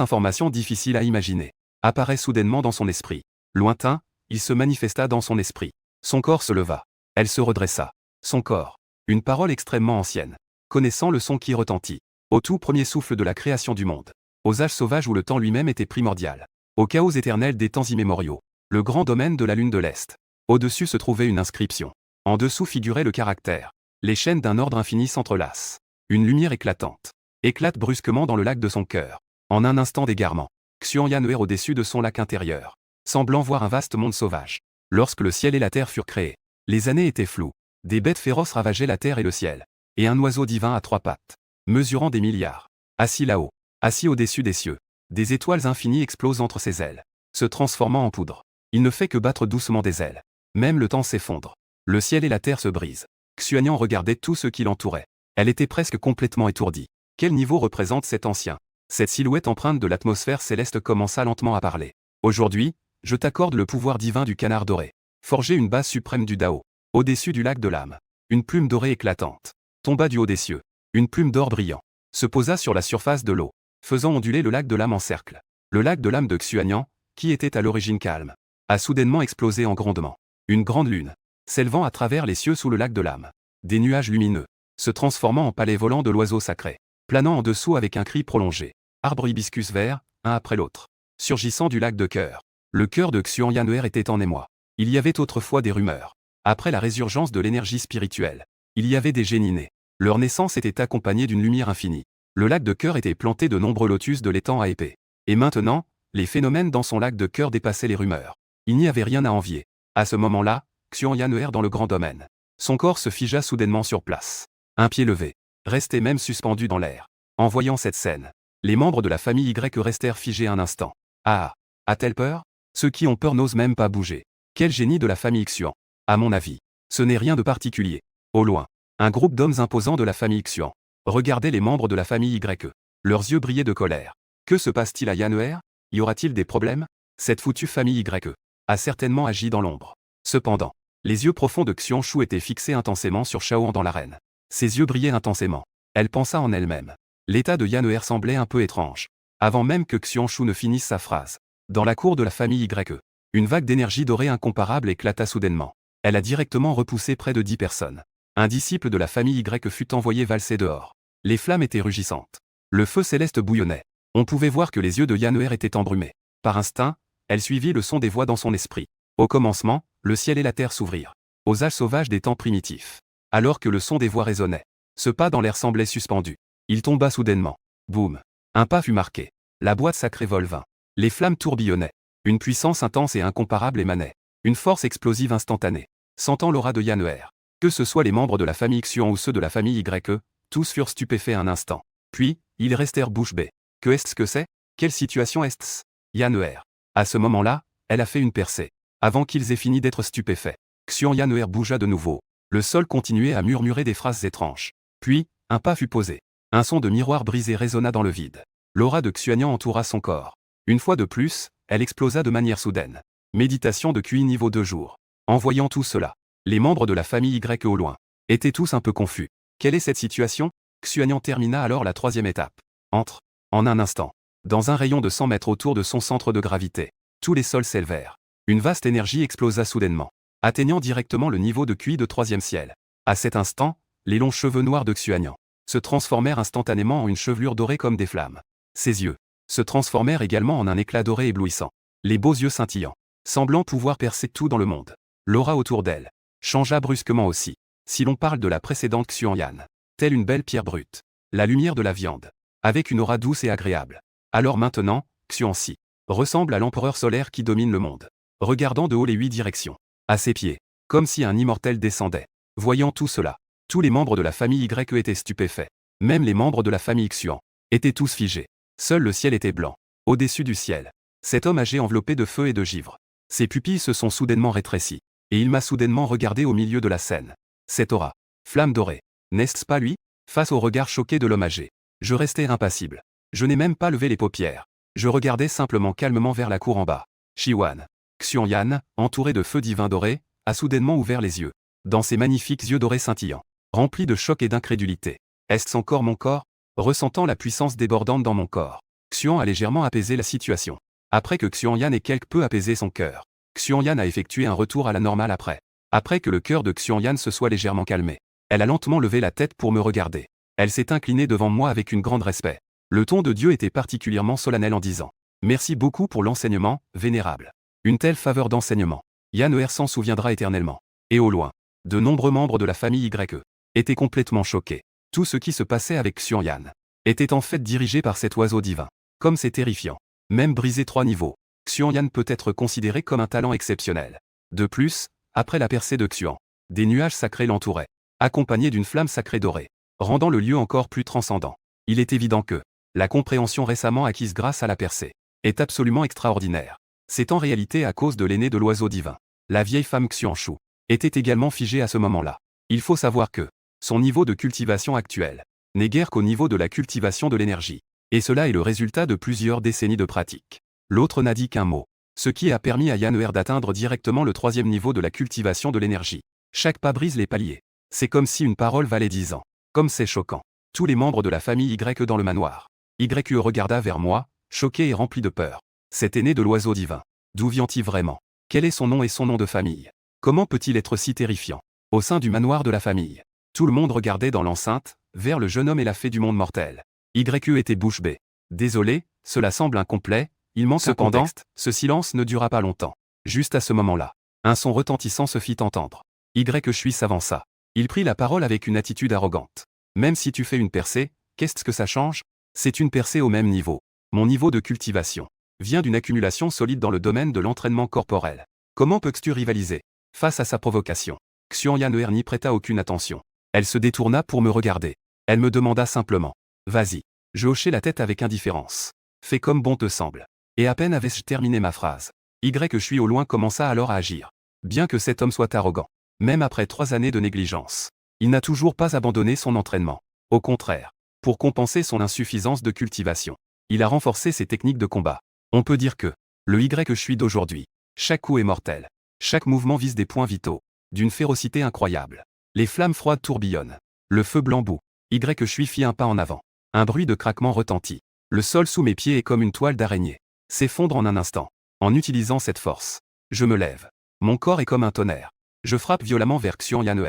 information difficile à imaginer apparaît soudainement dans son esprit. Lointain, il se manifesta dans son esprit. Son corps se leva. Elle se redressa. Son corps. Une parole extrêmement ancienne. Connaissant le son qui retentit. Au tout premier souffle de la création du monde. Aux âges sauvages où le temps lui-même était primordial. Au chaos éternel des temps immémoriaux. Le grand domaine de la lune de l'Est. Au-dessus se trouvait une inscription. En dessous figurait le caractère. Les chaînes d'un ordre infini s'entrelacent. Une lumière éclatante éclate brusquement dans le lac de son cœur. En un instant d'égarement, Xian Yan'er au-dessus de son lac intérieur, semblant voir un vaste monde sauvage. Lorsque le ciel et la terre furent créés, les années étaient floues. Des bêtes féroces ravageaient la terre et le ciel. Et un oiseau divin à 3 pattes, mesurant des milliards, assis là-haut, assis au-dessus des cieux. Des étoiles infinies explosent entre ses ailes, se transformant en poudre. Il ne fait que battre doucement des ailes. Même le temps s'effondre. Le ciel et la terre se brisent. Xuanian regardait tout ce qui l'entourait. Elle était presque complètement étourdie. Quel niveau représente cet ancien? Cette silhouette empreinte de l'atmosphère céleste commença lentement à parler. Aujourd'hui, je t'accorde le pouvoir divin du canard doré. Forger une base suprême du Dao. Au-dessus du lac de l'âme. Une plume dorée éclatante tomba du haut des cieux. Une plume d'or brillant se posa sur la surface de l'eau, faisant onduler le lac de l'âme en cercle. Le lac de l'âme de Xuanian, qui était à l'origine calme, a soudainement explosé en grondement. Une grande lune, s'élevant à travers les cieux sous le lac de l'âme. Des nuages lumineux, se transformant en palais volant de l'oiseau sacré, planant en dessous avec un cri prolongé. Arbres hibiscus verts, un après l'autre, surgissant du lac de cœur. Le cœur de Xian Yan'er était en émoi. Il y avait autrefois des rumeurs. Après la résurgence de l'énergie spirituelle, il y avait des génies nés. Leur naissance était accompagnée d'une lumière infinie. Le lac de cœur était planté de nombreux lotus de l'étang à épée. Et maintenant, les phénomènes dans son lac de cœur dépassaient les rumeurs. Il n'y avait rien à envier. À ce moment-là, Xian Yan'er dans le grand domaine. Son corps se figea soudainement sur place. Un pied levé, restait même suspendu dans l'air. En voyant cette scène, les membres de la famille Y restèrent figés un instant. Ah, a-t-elle peur? Ceux qui ont peur n'osent même pas bouger. Quel génie de la famille Xuan. À mon avis, ce n'est rien de particulier. Au loin, un groupe d'hommes imposants de la famille Xuan regardait les membres de la famille Y. Leurs yeux brillaient de colère. Que se passe-t-il à Yan'er? Y aura-t-il des problèmes? Cette foutue famille Y a certainement agi dans l'ombre. Cependant, les yeux profonds de Xuanchu étaient fixés intensément sur Shaoan dans l'arène. Ses yeux brillaient intensément. Elle pensa en elle-même. L'état de Yan'er semblait un peu étrange. Avant même que Xuanchu ne finisse sa phrase. Dans la cour de la famille Y, une vague d'énergie dorée incomparable éclata soudainement. Elle a directement repoussé près de 10 personnes. Un disciple de la famille Y fut envoyé valser dehors. Les flammes étaient rugissantes. Le feu céleste bouillonnait. On pouvait voir que les yeux de Yan'er étaient embrumés. Par instinct, elle suivit le son des voix dans son esprit. Au commencement, le ciel et la terre s'ouvrirent. Aux âges sauvages des temps primitifs. Alors que le son des voix résonnait. Ce pas dans l'air semblait suspendu. Il tomba soudainement. Boum. Un pas fut marqué. La boîte sacrée vol vint. Les flammes tourbillonnaient. Une puissance intense et incomparable émanait. Une force explosive instantanée. Sentant l'aura de Yan'er. Que ce soit les membres de la famille Xuan ou ceux de la famille Y, Tous furent stupéfaits un instant. Puis, ils restèrent bouche bée. Que est-ce que c'est? Quelle situation est-ce? Yanner. À ce moment-là, elle a fait une percée. Avant qu'ils aient fini d'être stupéfaits, Xian Yanner bougea de nouveau. Le sol continuait à murmurer des phrases étranges. Puis, un pas fut posé. Un son de miroir brisé résonna dans le vide. L'aura de Xuanyan entoura son corps. Une fois de plus, elle explosa de manière soudaine. Méditation de QI niveau 2 jours. En voyant tout cela, les membres de la famille Y au loin étaient tous un peu confus. Quelle est cette situation? Xuanyan termina alors la troisième étape. Entre, en un instant, dans un rayon de 100 mètres autour de son centre de gravité, tous les sols s'élevèrent. Une vaste énergie explosa soudainement, atteignant directement le niveau de QI de troisième ciel. À cet instant, les longs cheveux noirs de Xuanyan se transformèrent instantanément en une chevelure dorée comme des flammes. Ses yeux se transformèrent également en un éclat doré éblouissant. Les beaux yeux scintillants, semblant pouvoir percer tout dans le monde. L'aura autour d'elle changea brusquement aussi. Si l'on parle de la précédente Xuanyan, telle une belle pierre brute, la lumière de la viande, avec une aura douce et agréable. Alors maintenant, Xuanxi ressemble à l'empereur solaire qui domine le monde, regardant de haut les 8 directions. À ses pieds, comme si un immortel descendait. Voyant tout cela, tous les membres de la famille Y étaient stupéfaits. Même les membres de la famille Xuan étaient tous figés. Seul le ciel était blanc. Au-dessus du ciel, cet homme âgé enveloppé de feu et de givre. Ses pupilles se sont soudainement rétrécies, et il m'a soudainement regardé au milieu de la scène. Cette aura, flamme dorée, n'est-ce pas lui? Face au regard choqué de l'homme âgé, je restais impassible. Je n'ai même pas levé les paupières. Je regardais simplement calmement vers la cour en bas. Shiwan, Xuanyan, entouré de feu divin doré, a soudainement ouvert les yeux. Dans ses magnifiques yeux dorés scintillants, remplis de choc et d'incrédulité. Est-ce encore mon corps? Ressentant la puissance débordante dans mon corps, Xuan a légèrement apaisé la situation. Après que Xuanyan ait quelque peu apaisé son cœur, Xuanyan a effectué un retour à la normale après. Après que le cœur de Xuanyan se soit légèrement calmé, elle a lentement levé la tête pour me regarder. Elle s'est inclinée devant moi avec une grande respect. Le ton de Dieu était particulièrement solennel en disant « Merci beaucoup pour l'enseignement, vénérable. Une telle faveur d'enseignement. Yanner s'en souviendra éternellement. » Et au loin, de nombreux membres de la famille Y étaient complètement choqués. Tout ce qui se passait avec Xuanyan était en fait dirigé par cet oiseau divin. Comme c'est terrifiant. Même brisé 3 niveaux, Xuanyan peut être considéré comme un talent exceptionnel. De plus, après la percée de Xuan, des nuages sacrés l'entouraient, accompagnés d'une flamme sacrée dorée, rendant le lieu encore plus transcendant. Il est évident que la compréhension récemment acquise grâce à la percée est absolument extraordinaire. C'est en réalité à cause de l'aîné de l'oiseau divin. La vieille femme Xuanshu était également figée à ce moment-là. Il faut savoir que son niveau de cultivation actuel n'est guère qu'au niveau de la cultivation de l'énergie. Et cela est le résultat de plusieurs décennies de pratique. L'autre n'a dit qu'un mot. Ce qui a permis à Yanner d'atteindre directement le 3e niveau de la cultivation de l'énergie. Chaque pas brise les paliers. C'est comme si une parole valait 10 ans. Comme c'est choquant. Tous les membres de la famille Y dans le manoir. YE regarda vers moi, choqué et rempli de peur. Cet aîné de l'oiseau divin. D'où vient-il vraiment? Quel est son nom et son nom de famille? Comment peut-il être si terrifiant? Au sein du manoir de la famille, tout le monde regardait dans l'enceinte, vers le jeune homme et la fée du monde mortel. YE était bouche bée. Désolé, cela semble incomplet, il manque un contexte. Ce silence ne dura pas longtemps. Juste à ce moment-là, un son retentissant se fit entendre. YE s'avança. Il prit la parole avec une attitude arrogante. Même si tu fais une percée, qu'est-ce que ça change? C'est une percée au même niveau. Mon niveau de cultivation vient d'une accumulation solide dans le domaine de l'entraînement corporel. Comment peux-tu rivaliser? Face à sa provocation, Xuanyan n'y prêta aucune attention. Elle se détourna pour me regarder. Elle me demanda simplement. Vas-y. Je hochai la tête avec indifférence. Fais comme bon te semble. Et à peine avais-je terminé ma phrase. YE au loin commença alors à agir. Bien que cet homme soit arrogant, même après 3 années de négligence, il n'a toujours pas abandonné son entraînement. Au contraire, pour compenser son insuffisance de cultivation, il a renforcé ses techniques de combat. On peut dire que le YE d'aujourd'hui, chaque coup est mortel. Chaque mouvement vise des points vitaux, d'une férocité incroyable. Les flammes froides tourbillonnent. Le feu blanc bout. YE fit un pas en avant. Un bruit de craquement retentit. Le sol sous mes pieds est comme une toile d'araignée. S'effondre en un instant. En utilisant cette force, je me lève. Mon corps est comme un tonnerre. Je frappe violemment vers Xuanyan.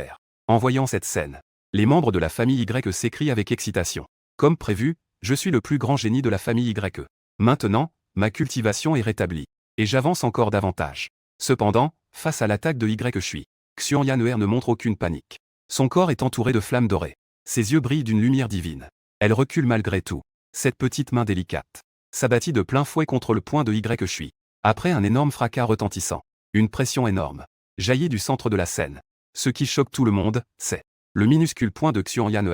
En voyant cette scène, les membres de la famille Y s'écrient avec excitation. Comme prévu, je suis le plus grand génie de la famille Y. Maintenant, ma cultivation est rétablie. Et j'avance encore davantage. Cependant, face à l'attaque de YE, Xuanyan ne montre aucune panique. Son corps est entouré de flammes dorées. Ses yeux brillent d'une lumière divine. Elle recule malgré tout. Cette petite main délicate s'abattit de plein fouet contre le poing de YE. Après un énorme fracas retentissant, une pression énorme jaillit du centre de la scène. Ce qui choque tout le monde, c'est le minuscule poing de Xuanyan.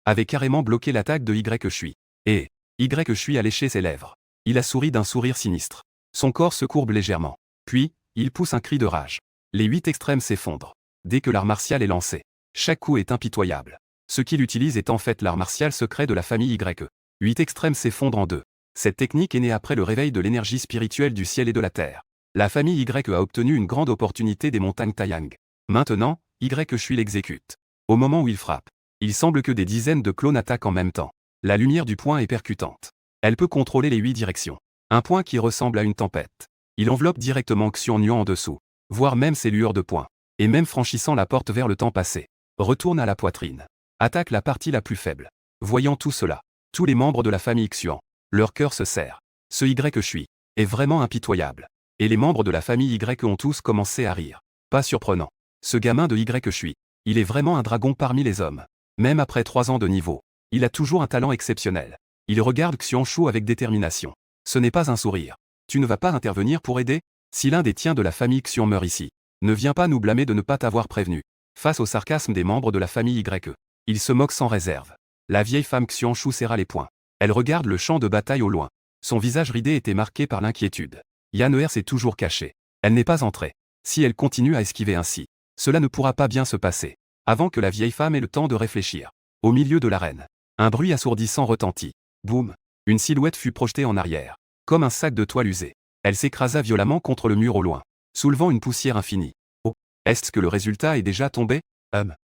avait carrément bloqué l'attaque de Y Shui. Et Y Shui a léché ses lèvres. Il a souri d'un sourire sinistre. Son corps se courbe légèrement. Puis, il pousse un cri de rage. Les 8 extrêmes s'effondrent. Dès que l'art martial est lancé, chaque coup est impitoyable. Ce qu'il utilise est en fait l'art martial secret de la famille Y. 8 extrêmes s'effondrent en deux. Cette technique est née après le réveil de l'énergie spirituelle du ciel et de la terre. La famille Y a obtenu une grande opportunité des montagnes Taiyang. Maintenant, Y Shui l'exécute. Au moment où il frappe, il semble que des dizaines de clones attaquent en même temps. La lumière du poing est percutante. Elle peut contrôler les 8 directions. Un poing qui ressemble à une tempête. Il enveloppe directement Xianyuan en dessous, voire même ses lueurs de poing. Et même franchissant la porte vers le temps passé, retourne à la poitrine. Attaque la partie la plus faible. Voyant tout cela, tous les membres de la famille Xuan, leur cœur se serre. Ce Y Shui est vraiment impitoyable. Et les membres de la famille Y ont tous commencé à rire. Pas surprenant. Ce gamin de Y Shui, il est vraiment un dragon parmi les hommes. Même après 3 ans de niveau, il a toujours un talent exceptionnel. Il regarde Xianshu avec détermination. Ce n'est pas un sourire. Tu ne vas pas intervenir pour aider? Si l'un des tiens de la famille Xian meurt ici, ne viens pas nous blâmer de ne pas t'avoir prévenu. Face au sarcasme des membres de la famille Y, il se moque sans réserve. La vieille femme Xianshu serra les poings. Elle regarde le champ de bataille au loin. Son visage ridé était marqué par l'inquiétude. Yan'er s'est toujours cachée. Elle n'est pas entrée. Si elle continue à esquiver ainsi, cela ne pourra pas bien se passer. Avant que la vieille femme ait le temps de réfléchir. Au milieu de l'arène, un bruit assourdissant retentit. Boum! Une silhouette fut projetée en arrière. Comme un sac de toile usé. Elle s'écrasa violemment contre le mur au loin, soulevant une poussière infinie. Oh! Est-ce que le résultat est déjà tombé?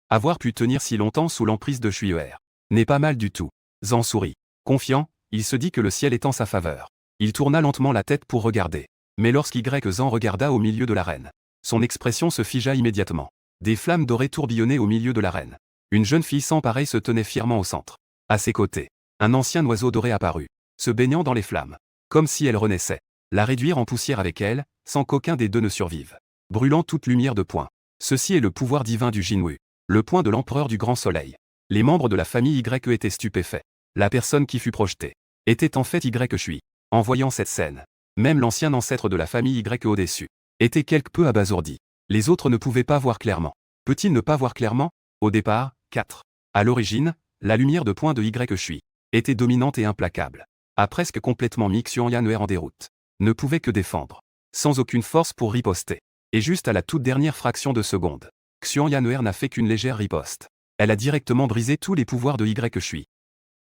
Avoir pu tenir si longtemps sous l'emprise de Shuier n'est pas mal du tout. Zhang sourit. Confiant, il se dit que le ciel est en sa faveur. Il tourna lentement la tête pour regarder. Mais lorsqu'Y Zhang regarda au milieu de l'arène, son expression se figea immédiatement. Des flammes dorées tourbillonnaient au milieu de l'arène. Une jeune fille sans pareil se tenait fièrement au centre. À ses côtés, un ancien oiseau doré apparut, se baignant dans les flammes, comme si elle renaissait. La réduire en poussière avec elle, sans qu'aucun des deux ne survive. Brûlant toute lumière de poing. Ceci est le pouvoir divin du Jinwu. Le point de l'empereur du grand soleil. Les membres de la famille Y étaient stupéfaits. La personne qui fut projetée était en fait Y Shui. En voyant cette scène, même l'ancien ancêtre de la famille Y au-dessus était quelque peu abasourdi. Les autres ne pouvaient pas voir clairement. Peut-il ne pas voir clairement? Au départ, 4. À l'origine, la lumière de poing de Y Shui était dominante et implacable. A presque complètement mis Xianyuan en déroute. Ne pouvait que défendre. Sans aucune force pour riposter. Et juste à la toute dernière fraction de seconde, Xianyuan n'a fait qu'une légère riposte. Elle a directement brisé tous les pouvoirs de Y Shui.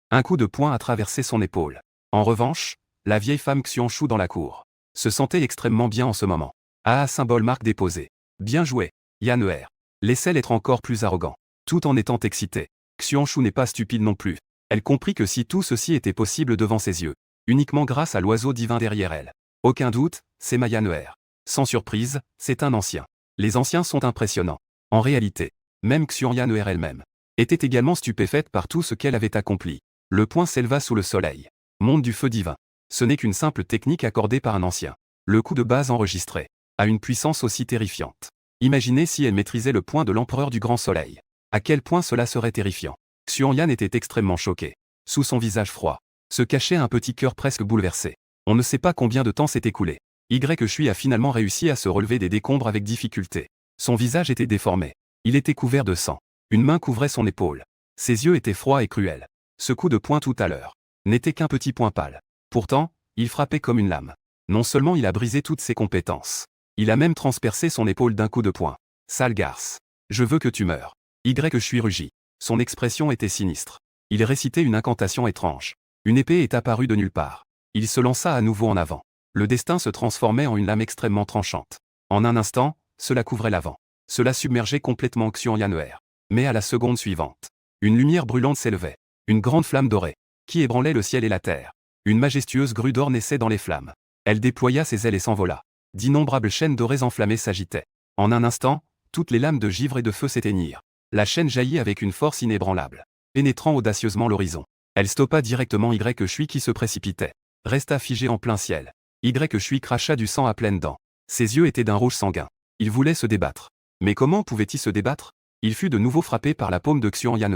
Un coup de poing a traversé son épaule. En revanche, la vieille femme Xianshu dans la cour se sentait extrêmement bien en ce moment. Ah, symbole marque déposée. Bien joué, Yan'er. Laissez l'être encore plus arrogant. Tout en étant excité, Xianshu n'est pas stupide non plus. Elle comprit que si tout ceci était possible devant ses yeux, uniquement grâce à l'oiseau divin derrière elle. Aucun doute, c'est ma Yan'er. Sans surprise, c'est un ancien. Les anciens sont impressionnants. En réalité, même Xianyuan elle-même était également stupéfaite par tout ce qu'elle avait accompli. Le poing s'éleva sous le soleil. Monde du feu divin. Ce n'est qu'une simple technique accordée par un ancien. Le coup de base enregistré a une puissance aussi terrifiante. Imaginez si elle maîtrisait le poing de l'empereur du grand soleil. À quel point cela serait terrifiant. Xianyuan était extrêmement choqué. Sous son visage froid, se cachait un petit cœur presque bouleversé. On ne sait pas combien de temps s'est écoulé. Y Shui a finalement réussi à se relever des décombres avec difficulté. Son visage était déformé. Il était couvert de sang. Une main couvrait son épaule. Ses yeux étaient froids et cruels. Ce coup de poing tout à l'heure n'était qu'un petit point pâle. Pourtant, il frappait comme une lame. Non seulement il a brisé toutes ses compétences, il a même transpercé son épaule d'un coup de poing. Sale garce. Je veux que tu meures. Y Shui rugit. Son expression était sinistre. Il récitait une incantation étrange. Une épée est apparue de nulle part. Il se lança à nouveau en avant. Le destin se transformait en une lame extrêmement tranchante. En un instant, cela couvrait l'avant. Cela submergeait complètement Xianyuan. Mais à la seconde suivante, une lumière brûlante s'élevait. Une grande flamme dorée, qui ébranlait le ciel et la terre. Une majestueuse grue d'or naissait dans les flammes. Elle déploya ses ailes et s'envola. D'innombrables chaînes dorées enflammées s'agitaient. En un instant, toutes les lames de givre et de feu s'éteignirent. La chaîne jaillit avec une force inébranlable, pénétrant audacieusement l'horizon. Elle stoppa directement Y Shui qui se précipitait. Resta figé en plein ciel. Y Shui cracha du sang à pleines dents. Ses yeux étaient d'un rouge sanguin. Il voulait se débattre. Mais comment pouvait-il se débattre? Il fut de nouveau frappé par la paume de Xianyuan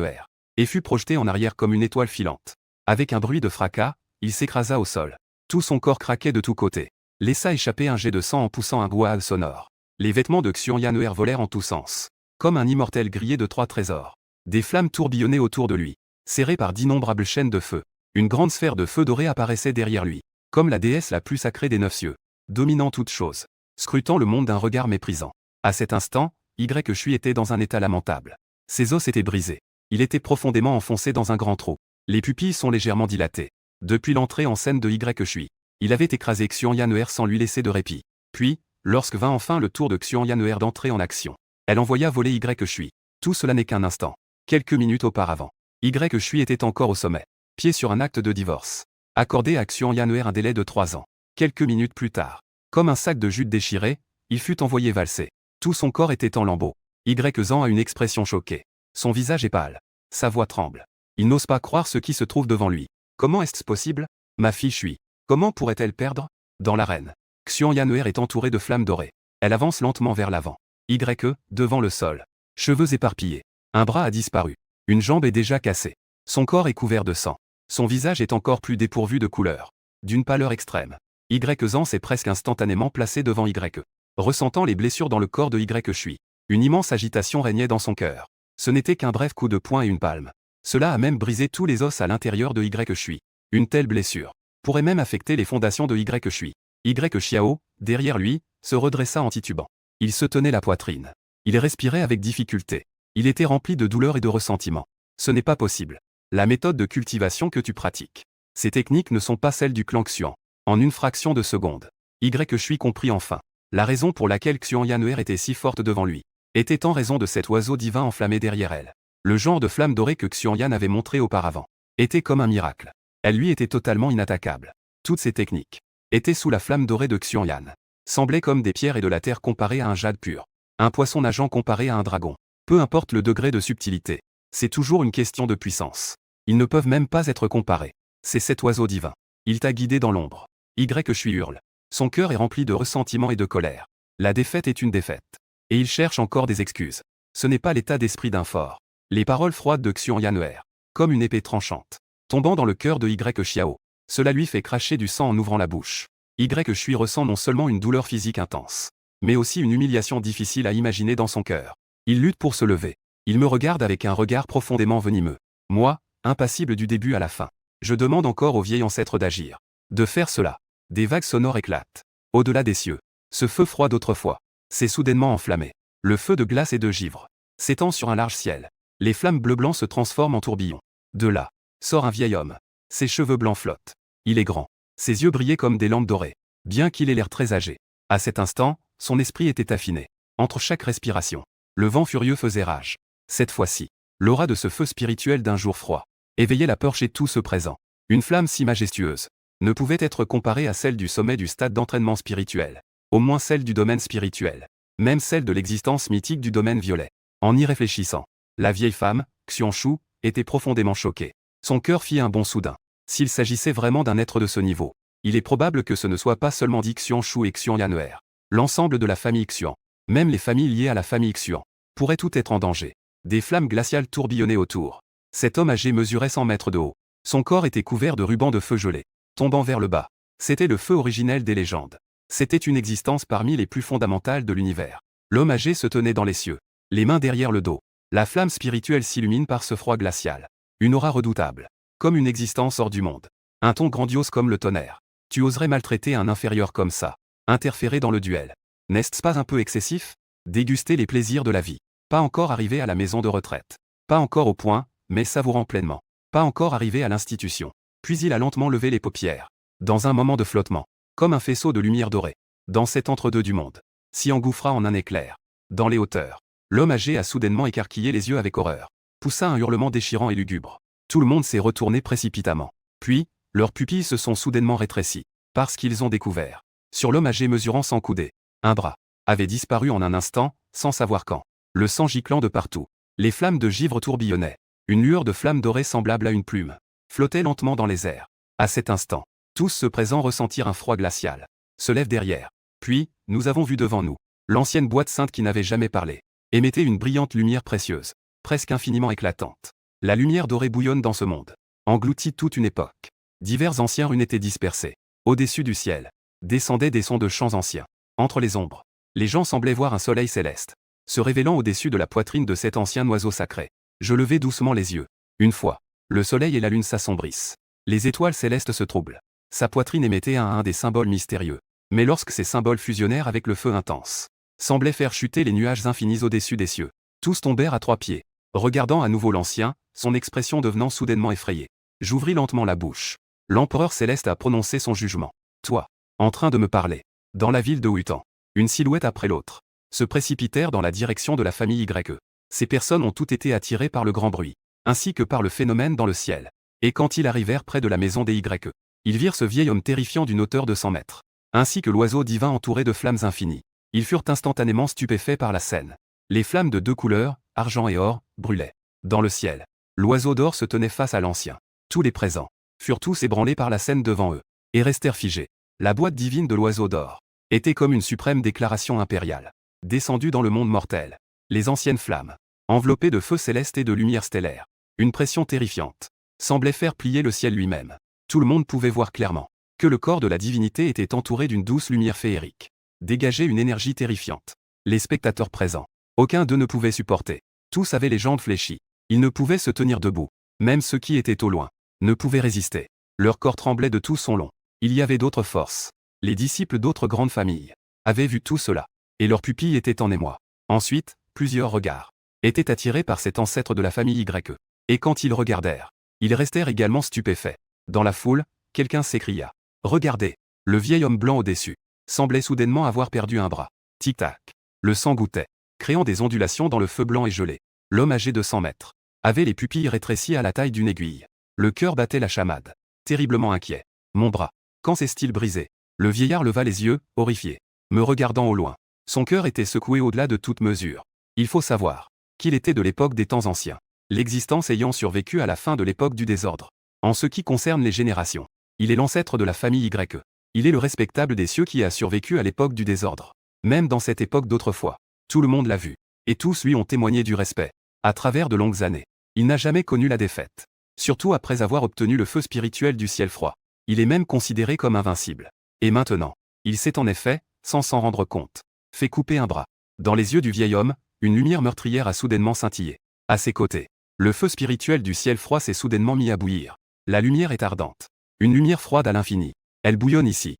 et fut projeté en arrière comme une étoile filante. Avec un bruit de fracas, il s'écrasa au sol. Tout son corps craquait de tous côtés. Laissa échapper un jet de sang en poussant un grouage sonore. Les vêtements de Xianyuan volèrent en tous sens. Comme un immortel grillé de 3 trésors. Des flammes tourbillonnaient autour de lui. serré par d'innombrables chaînes de feu. Une grande sphère de feu doré apparaissait derrière lui, comme la déesse la plus sacrée des 9 cieux, dominant toute chose, scrutant le monde d'un regard méprisant. À cet instant, Y était dans un état lamentable. Ses os étaient brisés. Il était profondément enfoncé dans un grand trou. Les pupilles sont légèrement dilatées. Depuis l'entrée en scène de Y, il avait écrasé Xianyaner sans lui laisser de répit. Puis, lorsque vint enfin le tour de Xianyaner d'entrer en action, elle envoya voler Y. Tout cela n'est qu'un instant. Quelques minutes auparavant, Y était encore au sommet, pied sur un acte de divorce. Accordé à Xianyaner un délai de 3 ans. Quelques minutes plus tard, comme un sac de jute déchiré, il fut envoyé valser. Tout son corps était en lambeaux. Y-Zan a une expression choquée. Son visage est pâle. Sa voix tremble. Il n'ose pas croire ce qui se trouve devant lui. Comment est-ce possible? Ma fille Shui. Comment pourrait-elle perdre? Dans l'arène, Xianyaner est entourée de flammes dorées. Elle avance lentement vers l'avant. Y, devant le sol. Cheveux éparpillés. Un bras a disparu. Une jambe est déjà cassée. Son corps est couvert de sang. Son visage est encore plus dépourvu de couleur. D'une pâleur extrême. Y-Zan s'est presque instantanément placé devant Y. Ressentant les blessures dans le corps de Y, une immense agitation régnait dans son cœur. Ce n'était qu'un bref coup de poing et une palme. Cela a même brisé tous les os à l'intérieur de Y. Une telle blessure pourrait même affecter les fondations de Y. Y, derrière lui, se redressa en titubant. Il se tenait la poitrine. Il respirait avec difficulté. Il était rempli de douleur et de ressentiment. Ce n'est pas possible. La méthode de cultivation que tu pratiques. Ces techniques ne sont pas celles du clan Xuan. En une fraction de seconde, Y comprit enfin. La raison pour laquelle Xianyaner était si forte devant lui était en raison de cet oiseau divin enflammé derrière elle. Le genre de flamme dorée que Xianyan avait montré auparavant était comme un miracle. Elle lui était totalement inattaquable. Toutes ces techniques étaient sous la flamme dorée de Xianyan. Semblaient comme des pierres et de la terre comparées à un jade pur. Un poisson nageant comparé à un dragon. Peu importe le degré de subtilité. C'est toujours une question de puissance. Ils ne peuvent même pas être comparés. C'est cet oiseau divin. Il t'a guidé dans l'ombre. Y hurle. Son cœur est rempli de ressentiment et de colère. La défaite est une défaite. Et il cherche encore des excuses. Ce n'est pas l'état d'esprit d'un fort. Les paroles froides de Xianyaner, comme une épée tranchante, tombant dans le cœur de Y. Cela lui fait cracher du sang en ouvrant la bouche. Y ressent non seulement une douleur physique intense, mais aussi une humiliation difficile à imaginer dans son cœur. Il lutte pour se lever. Il me regarde avec un regard profondément venimeux. Moi, impassible du début à la fin, je demande encore au vieil ancêtre d'agir. De faire cela. Des vagues sonores éclatent. Au-delà des cieux. Ce feu froid d'autrefois s'est soudainement enflammé. Le feu de glace et de givre s'étend sur un large ciel. Les flammes bleu-blanc se transforment en tourbillons. De là, sort un vieil homme. Ses cheveux blancs flottent. Il est grand. Ses yeux brillaient comme des lampes dorées. Bien qu'il ait l'air très âgé. À cet instant, son esprit était affiné. Entre chaque respiration, le vent furieux faisait rage. Cette fois-ci, l'aura de ce feu spirituel d'un jour froid éveillait la peur chez tout ce présent. Une flamme si majestueuse ne pouvait être comparée à celle du sommet du stade d'entraînement spirituel. Au moins celle du domaine spirituel. Même celle de l'existence mythique du domaine violet. En y réfléchissant, la vieille femme, Xianshu, était profondément choquée. Son cœur fit un bond soudain. S'il s'agissait vraiment d'un être de ce niveau, il est probable que ce ne soit pas seulement dit Xianshu et Xianyaner. L'ensemble de la famille Xian, même les familles liées à la famille Xian, pourraient tout être en danger. Des flammes glaciales tourbillonnaient autour. Cet homme âgé mesurait 100 mètres de haut. Son corps était couvert de rubans de feu gelé, tombant vers le bas. C'était le feu originel des légendes. C'était une existence parmi les plus fondamentales de l'univers. L'homme âgé se tenait dans les cieux, les mains derrière le dos. La flamme spirituelle s'illumine par ce froid glacial. Une aura redoutable, comme une existence hors du monde. Un ton grandiose comme le tonnerre. Tu oserais maltraiter un inférieur comme ça. Interférer dans le duel. N'est-ce pas un peu excessif? Déguster les plaisirs de la vie. Pas encore arrivé à la maison de retraite. Pas encore au point, mais savourant pleinement. Pas encore arrivé à l'institution. Puis il a lentement levé les paupières. Dans un moment de flottement. Comme un faisceau de lumière dorée. Dans cet entre-deux du monde. S'y engouffra en un éclair. Dans les hauteurs. L'homme âgé a soudainement écarquillé les yeux avec horreur. Poussa un hurlement déchirant et lugubre. Tout le monde s'est retourné précipitamment. Puis, leurs pupilles se sont soudainement rétrécies. Parce qu'ils ont découvert. Sur l'homme âgé mesurant 100 coudées. Un bras. Avait disparu en un instant, sans savoir quand. Le sang giclant de partout. Les flammes de givre tourbillonnaient. Une lueur de flamme dorée semblable à une plume flottait lentement dans les airs. À cet instant, tous ceux présents ressentirent un froid glacial. Se lève derrière. Puis, nous avons vu devant nous l'ancienne boîte sainte qui n'avait jamais parlé. Émettait une brillante lumière précieuse, presque infiniment éclatante. La lumière dorée bouillonne dans ce monde. Engloutit toute une époque. Divers anciens runes étaient dispersés. Au-dessus du ciel, descendaient des sons de chants anciens. Entre les ombres, les gens semblaient voir un soleil céleste, se révélant au-dessus de la poitrine de cet ancien oiseau sacré. Je levai doucement les yeux. Une fois Le soleil et la lune s'assombrissent. Les étoiles célestes se troublent. Sa poitrine émettait un des symboles mystérieux. Mais lorsque ces symboles fusionnèrent avec le feu intense, semblaient faire chuter les nuages infinis au-dessus des cieux. Tous tombèrent à 3 pieds. Regardant à nouveau l'ancien, son expression devenant soudainement effrayée. J'ouvris lentement la bouche. L'empereur céleste a prononcé son jugement. Toi, en train de me parler. Dans la ville de Wutan, une silhouette après l'autre se précipitèrent dans la direction de la famille YE. Ces personnes ont toutes été attirées par le grand bruit, ainsi que par le phénomène dans le ciel. Et quand ils arrivèrent près de la maison des YE, ils virent ce vieil homme terrifiant d'une hauteur de 100 mètres, ainsi que l'oiseau divin entouré de flammes infinies. Ils furent instantanément stupéfaits par la scène. Les flammes de 2 couleurs, argent et or, brûlaient. Dans le ciel, l'oiseau d'or se tenait face à l'ancien. Tous les présents furent tous ébranlés par la scène devant eux, et restèrent figés. La boîte divine de l'oiseau d'or était comme une suprême déclaration impériale, descendue dans le monde mortel. Les anciennes flammes, enveloppées de feu céleste et de lumière stellaire, une pression terrifiante, semblait faire plier le ciel lui-même. Tout le monde pouvait voir clairement que le corps de la divinité était entouré d'une douce lumière féerique, dégageait une énergie terrifiante. Les spectateurs présents, aucun d'eux ne pouvait supporter. Tous avaient les jambes fléchies. Ils ne pouvaient se tenir debout. Même ceux qui étaient au loin ne pouvaient résister. Leur corps tremblait de tout son long. Il y avait d'autres forces. Les disciples d'autres grandes familles avaient vu tout cela, et leurs pupilles étaient en émoi. Ensuite, plusieurs regards étaient attirés par cet ancêtre de la famille YE. Et quand ils regardèrent, ils restèrent également stupéfaits. Dans la foule, quelqu'un s'écria. Regardez, le vieil homme blanc au-dessus semblait soudainement avoir perdu un bras. Tic-tac. Le sang goûtait, créant des ondulations dans le feu blanc et gelé. L'homme âgé de 100 mètres avait les pupilles rétrécies à la taille d'une aiguille. Le cœur battait la chamade. Terriblement inquiet. Mon bras. Quand s'est-il brisé? Le vieillard leva les yeux, horrifié, me regardant au loin. Son cœur était secoué au-delà de toute mesure. Il faut savoir qu'il était de l'époque des temps anciens, l'existence ayant survécu à la fin de l'époque du désordre. En ce qui concerne les générations, il est l'ancêtre de la famille YE. Il est le respectable des cieux qui a survécu à l'époque du désordre. Même dans cette époque d'autrefois, tout le monde l'a vu, et tous lui ont témoigné du respect. À travers de longues années, il n'a jamais connu la défaite. Surtout après avoir obtenu le feu spirituel du ciel froid. Il est même considéré comme invincible. Et maintenant, il s'est en effet, sans s'en rendre compte, fait couper un bras. Dans les yeux du vieil homme, une lumière meurtrière a soudainement scintillé. À ses côtés, le feu spirituel du ciel froid s'est soudainement mis à bouillir. La lumière est ardente. Une lumière froide à l'infini. Elle bouillonne ici.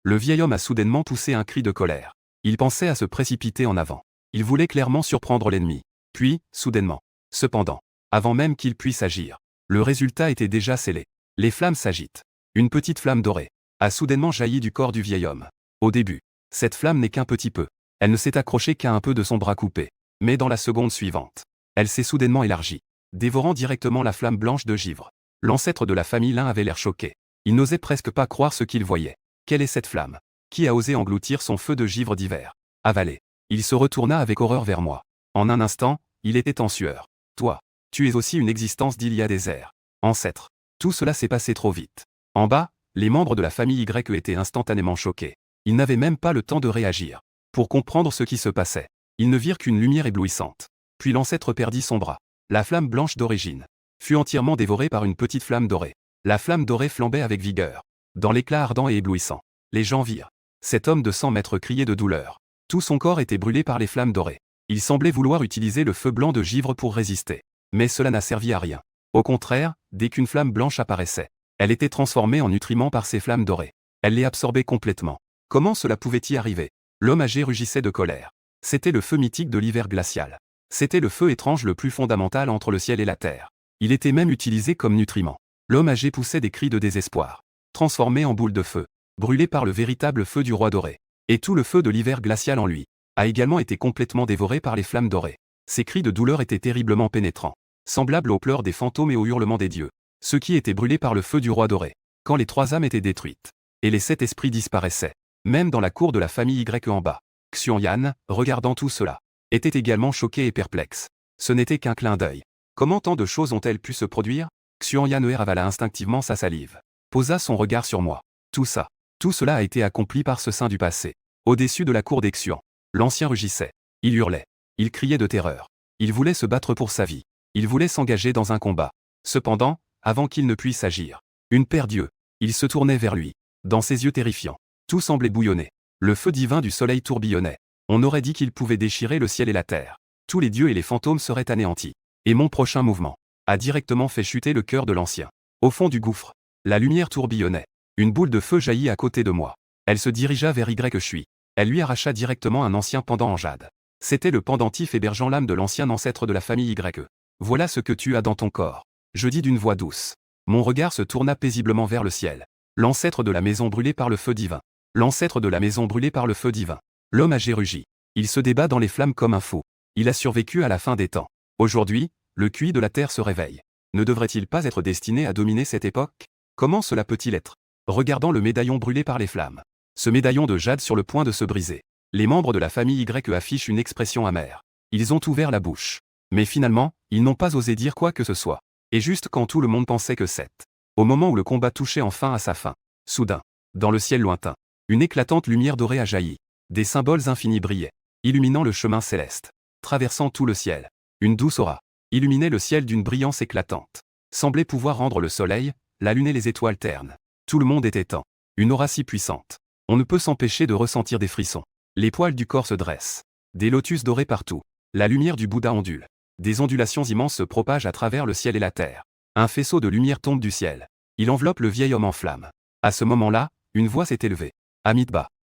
Le vieil homme a soudainement poussé un cri de colère. Il pensait à se précipiter en avant. Il voulait clairement surprendre l'ennemi. Puis, soudainement. Cependant, avant même qu'il puisse agir, le résultat était déjà scellé. Les flammes s'agitent. Une petite flamme dorée a soudainement jailli du corps du vieil homme. Au début, cette flamme n'est qu'un petit peu. Elle ne s'est accrochée qu'à un peu de son bras coupé. Mais dans la seconde suivante, elle s'est soudainement élargie, dévorant directement la flamme blanche de givre. L'ancêtre de la famille Lin avait l'air choqué. Il n'osait presque pas croire ce qu'il voyait. Quelle est cette flamme? Qui a osé engloutir son feu de givre d'hiver? Avalé. Il se retourna avec horreur vers moi. En un instant, il était en sueur. Toi, tu es aussi une existence d'il y a des ères. Ancêtre. Tout cela s'est passé trop vite. En bas, les membres de la famille YE étaient instantanément choqués. Ils n'avaient même pas le temps de réagir. Pour comprendre ce qui se passait, ils ne virent qu'une lumière éblouissante. Puis l'ancêtre perdit son bras. La flamme blanche d'origine fut entièrement dévorée par une petite flamme dorée. La flamme dorée flambait avec vigueur. Dans l'éclat ardent et éblouissant, les gens virent cet homme de 100 mètres crier de douleur. Tout son corps était brûlé par les flammes dorées. Il semblait vouloir utiliser le feu blanc de givre pour résister. Mais cela n'a servi à rien. Au contraire, dès qu'une flamme blanche apparaissait, elle était transformée en nutriment par ces flammes dorées. Elle les absorbait complètement. Comment cela pouvait-y arriver? L'homme âgé rugissait de colère. C'était le feu mythique de l'hiver glacial. C'était le feu étrange le plus fondamental entre le ciel et la terre. Il était même utilisé comme nutriment. L'homme âgé poussait des cris de désespoir. Transformé en boule de feu, brûlé par le véritable feu du roi doré. Et tout le feu de l'hiver glacial en lui a également été complètement dévoré par les flammes dorées. Ces cris de douleur étaient terriblement pénétrants, semblables aux pleurs des fantômes et aux hurlements des dieux. Ceux qui étaient brûlés par le feu du roi doré, quand les 3 âmes étaient détruites, et les 7 esprits disparaissaient, même dans la cour de la famille YE en bas. Xuanyan, regardant tout cela, était également choqué et perplexe. Ce n'était qu'un clin d'œil. Comment tant de choses ont-elles pu se produire? Xuanyan avala instinctivement sa salive, posa son regard sur moi. Tout cela a été accompli par ce saint du passé. Au-dessus de la cour des Xuan, l'ancien rugissait. Il hurlait. Il criait de terreur. Il voulait se battre pour sa vie. Il voulait s'engager dans un combat. Cependant, avant qu'il ne puisse agir, une paire d'yeux, il se tournait vers lui. Dans ses yeux terrifiants, tout semblait bouillonner. Le feu divin du soleil tourbillonnait. On aurait dit qu'il pouvait déchirer le ciel et la terre. Tous les dieux et les fantômes seraient anéantis. Et mon prochain mouvement a directement fait chuter le cœur de l'ancien. Au fond du gouffre, la lumière tourbillonnait. Une boule de feu jaillit à côté de moi. Elle se dirigea vers Y que je suis. Elle lui arracha directement un ancien pendant en jade. C'était le pendentif hébergeant l'âme de l'ancien ancêtre de la famille Y. Voilà ce que tu as dans ton corps. Je dis d'une voix douce. Mon regard se tourna paisiblement vers le ciel. L'ancêtre de la maison brûlée par le feu divin. L'ancêtre de la maison brûlée par le feu divin. L'homme a rugi. Il se débat dans les flammes comme un fou. Il a survécu à la fin des temps. Aujourd'hui, le QI de la Terre se réveille. Ne devrait-il pas être destiné à dominer cette époque? Comment cela peut-il être? Regardant le médaillon brûlé par les flammes. Ce médaillon de jade sur le point de se briser. Les membres de la famille Y affichent une expression amère. Ils ont ouvert la bouche. Mais finalement, ils n'ont pas osé dire quoi que ce soit. Et juste quand tout le monde pensait que au moment où le combat touchait enfin à sa fin. Soudain, dans le ciel lointain, une éclatante lumière dorée a jailli. Des symboles infinis brillaient, illuminant le chemin céleste. Traversant tout le ciel, une douce aura illuminait le ciel d'une brillance éclatante. Semblait pouvoir rendre le soleil, la lune et les étoiles ternes. Tout le monde était en une aura si puissante. On ne peut s'empêcher de ressentir des frissons. Les poils du corps se dressent. Des lotus dorés partout. La lumière du Bouddha ondule. Des ondulations immenses se propagent à travers le ciel et la terre. Un faisceau de lumière tombe du ciel. Il enveloppe le vieil homme en flammes. À ce moment-là, une voix s'est élevée. Amitabha.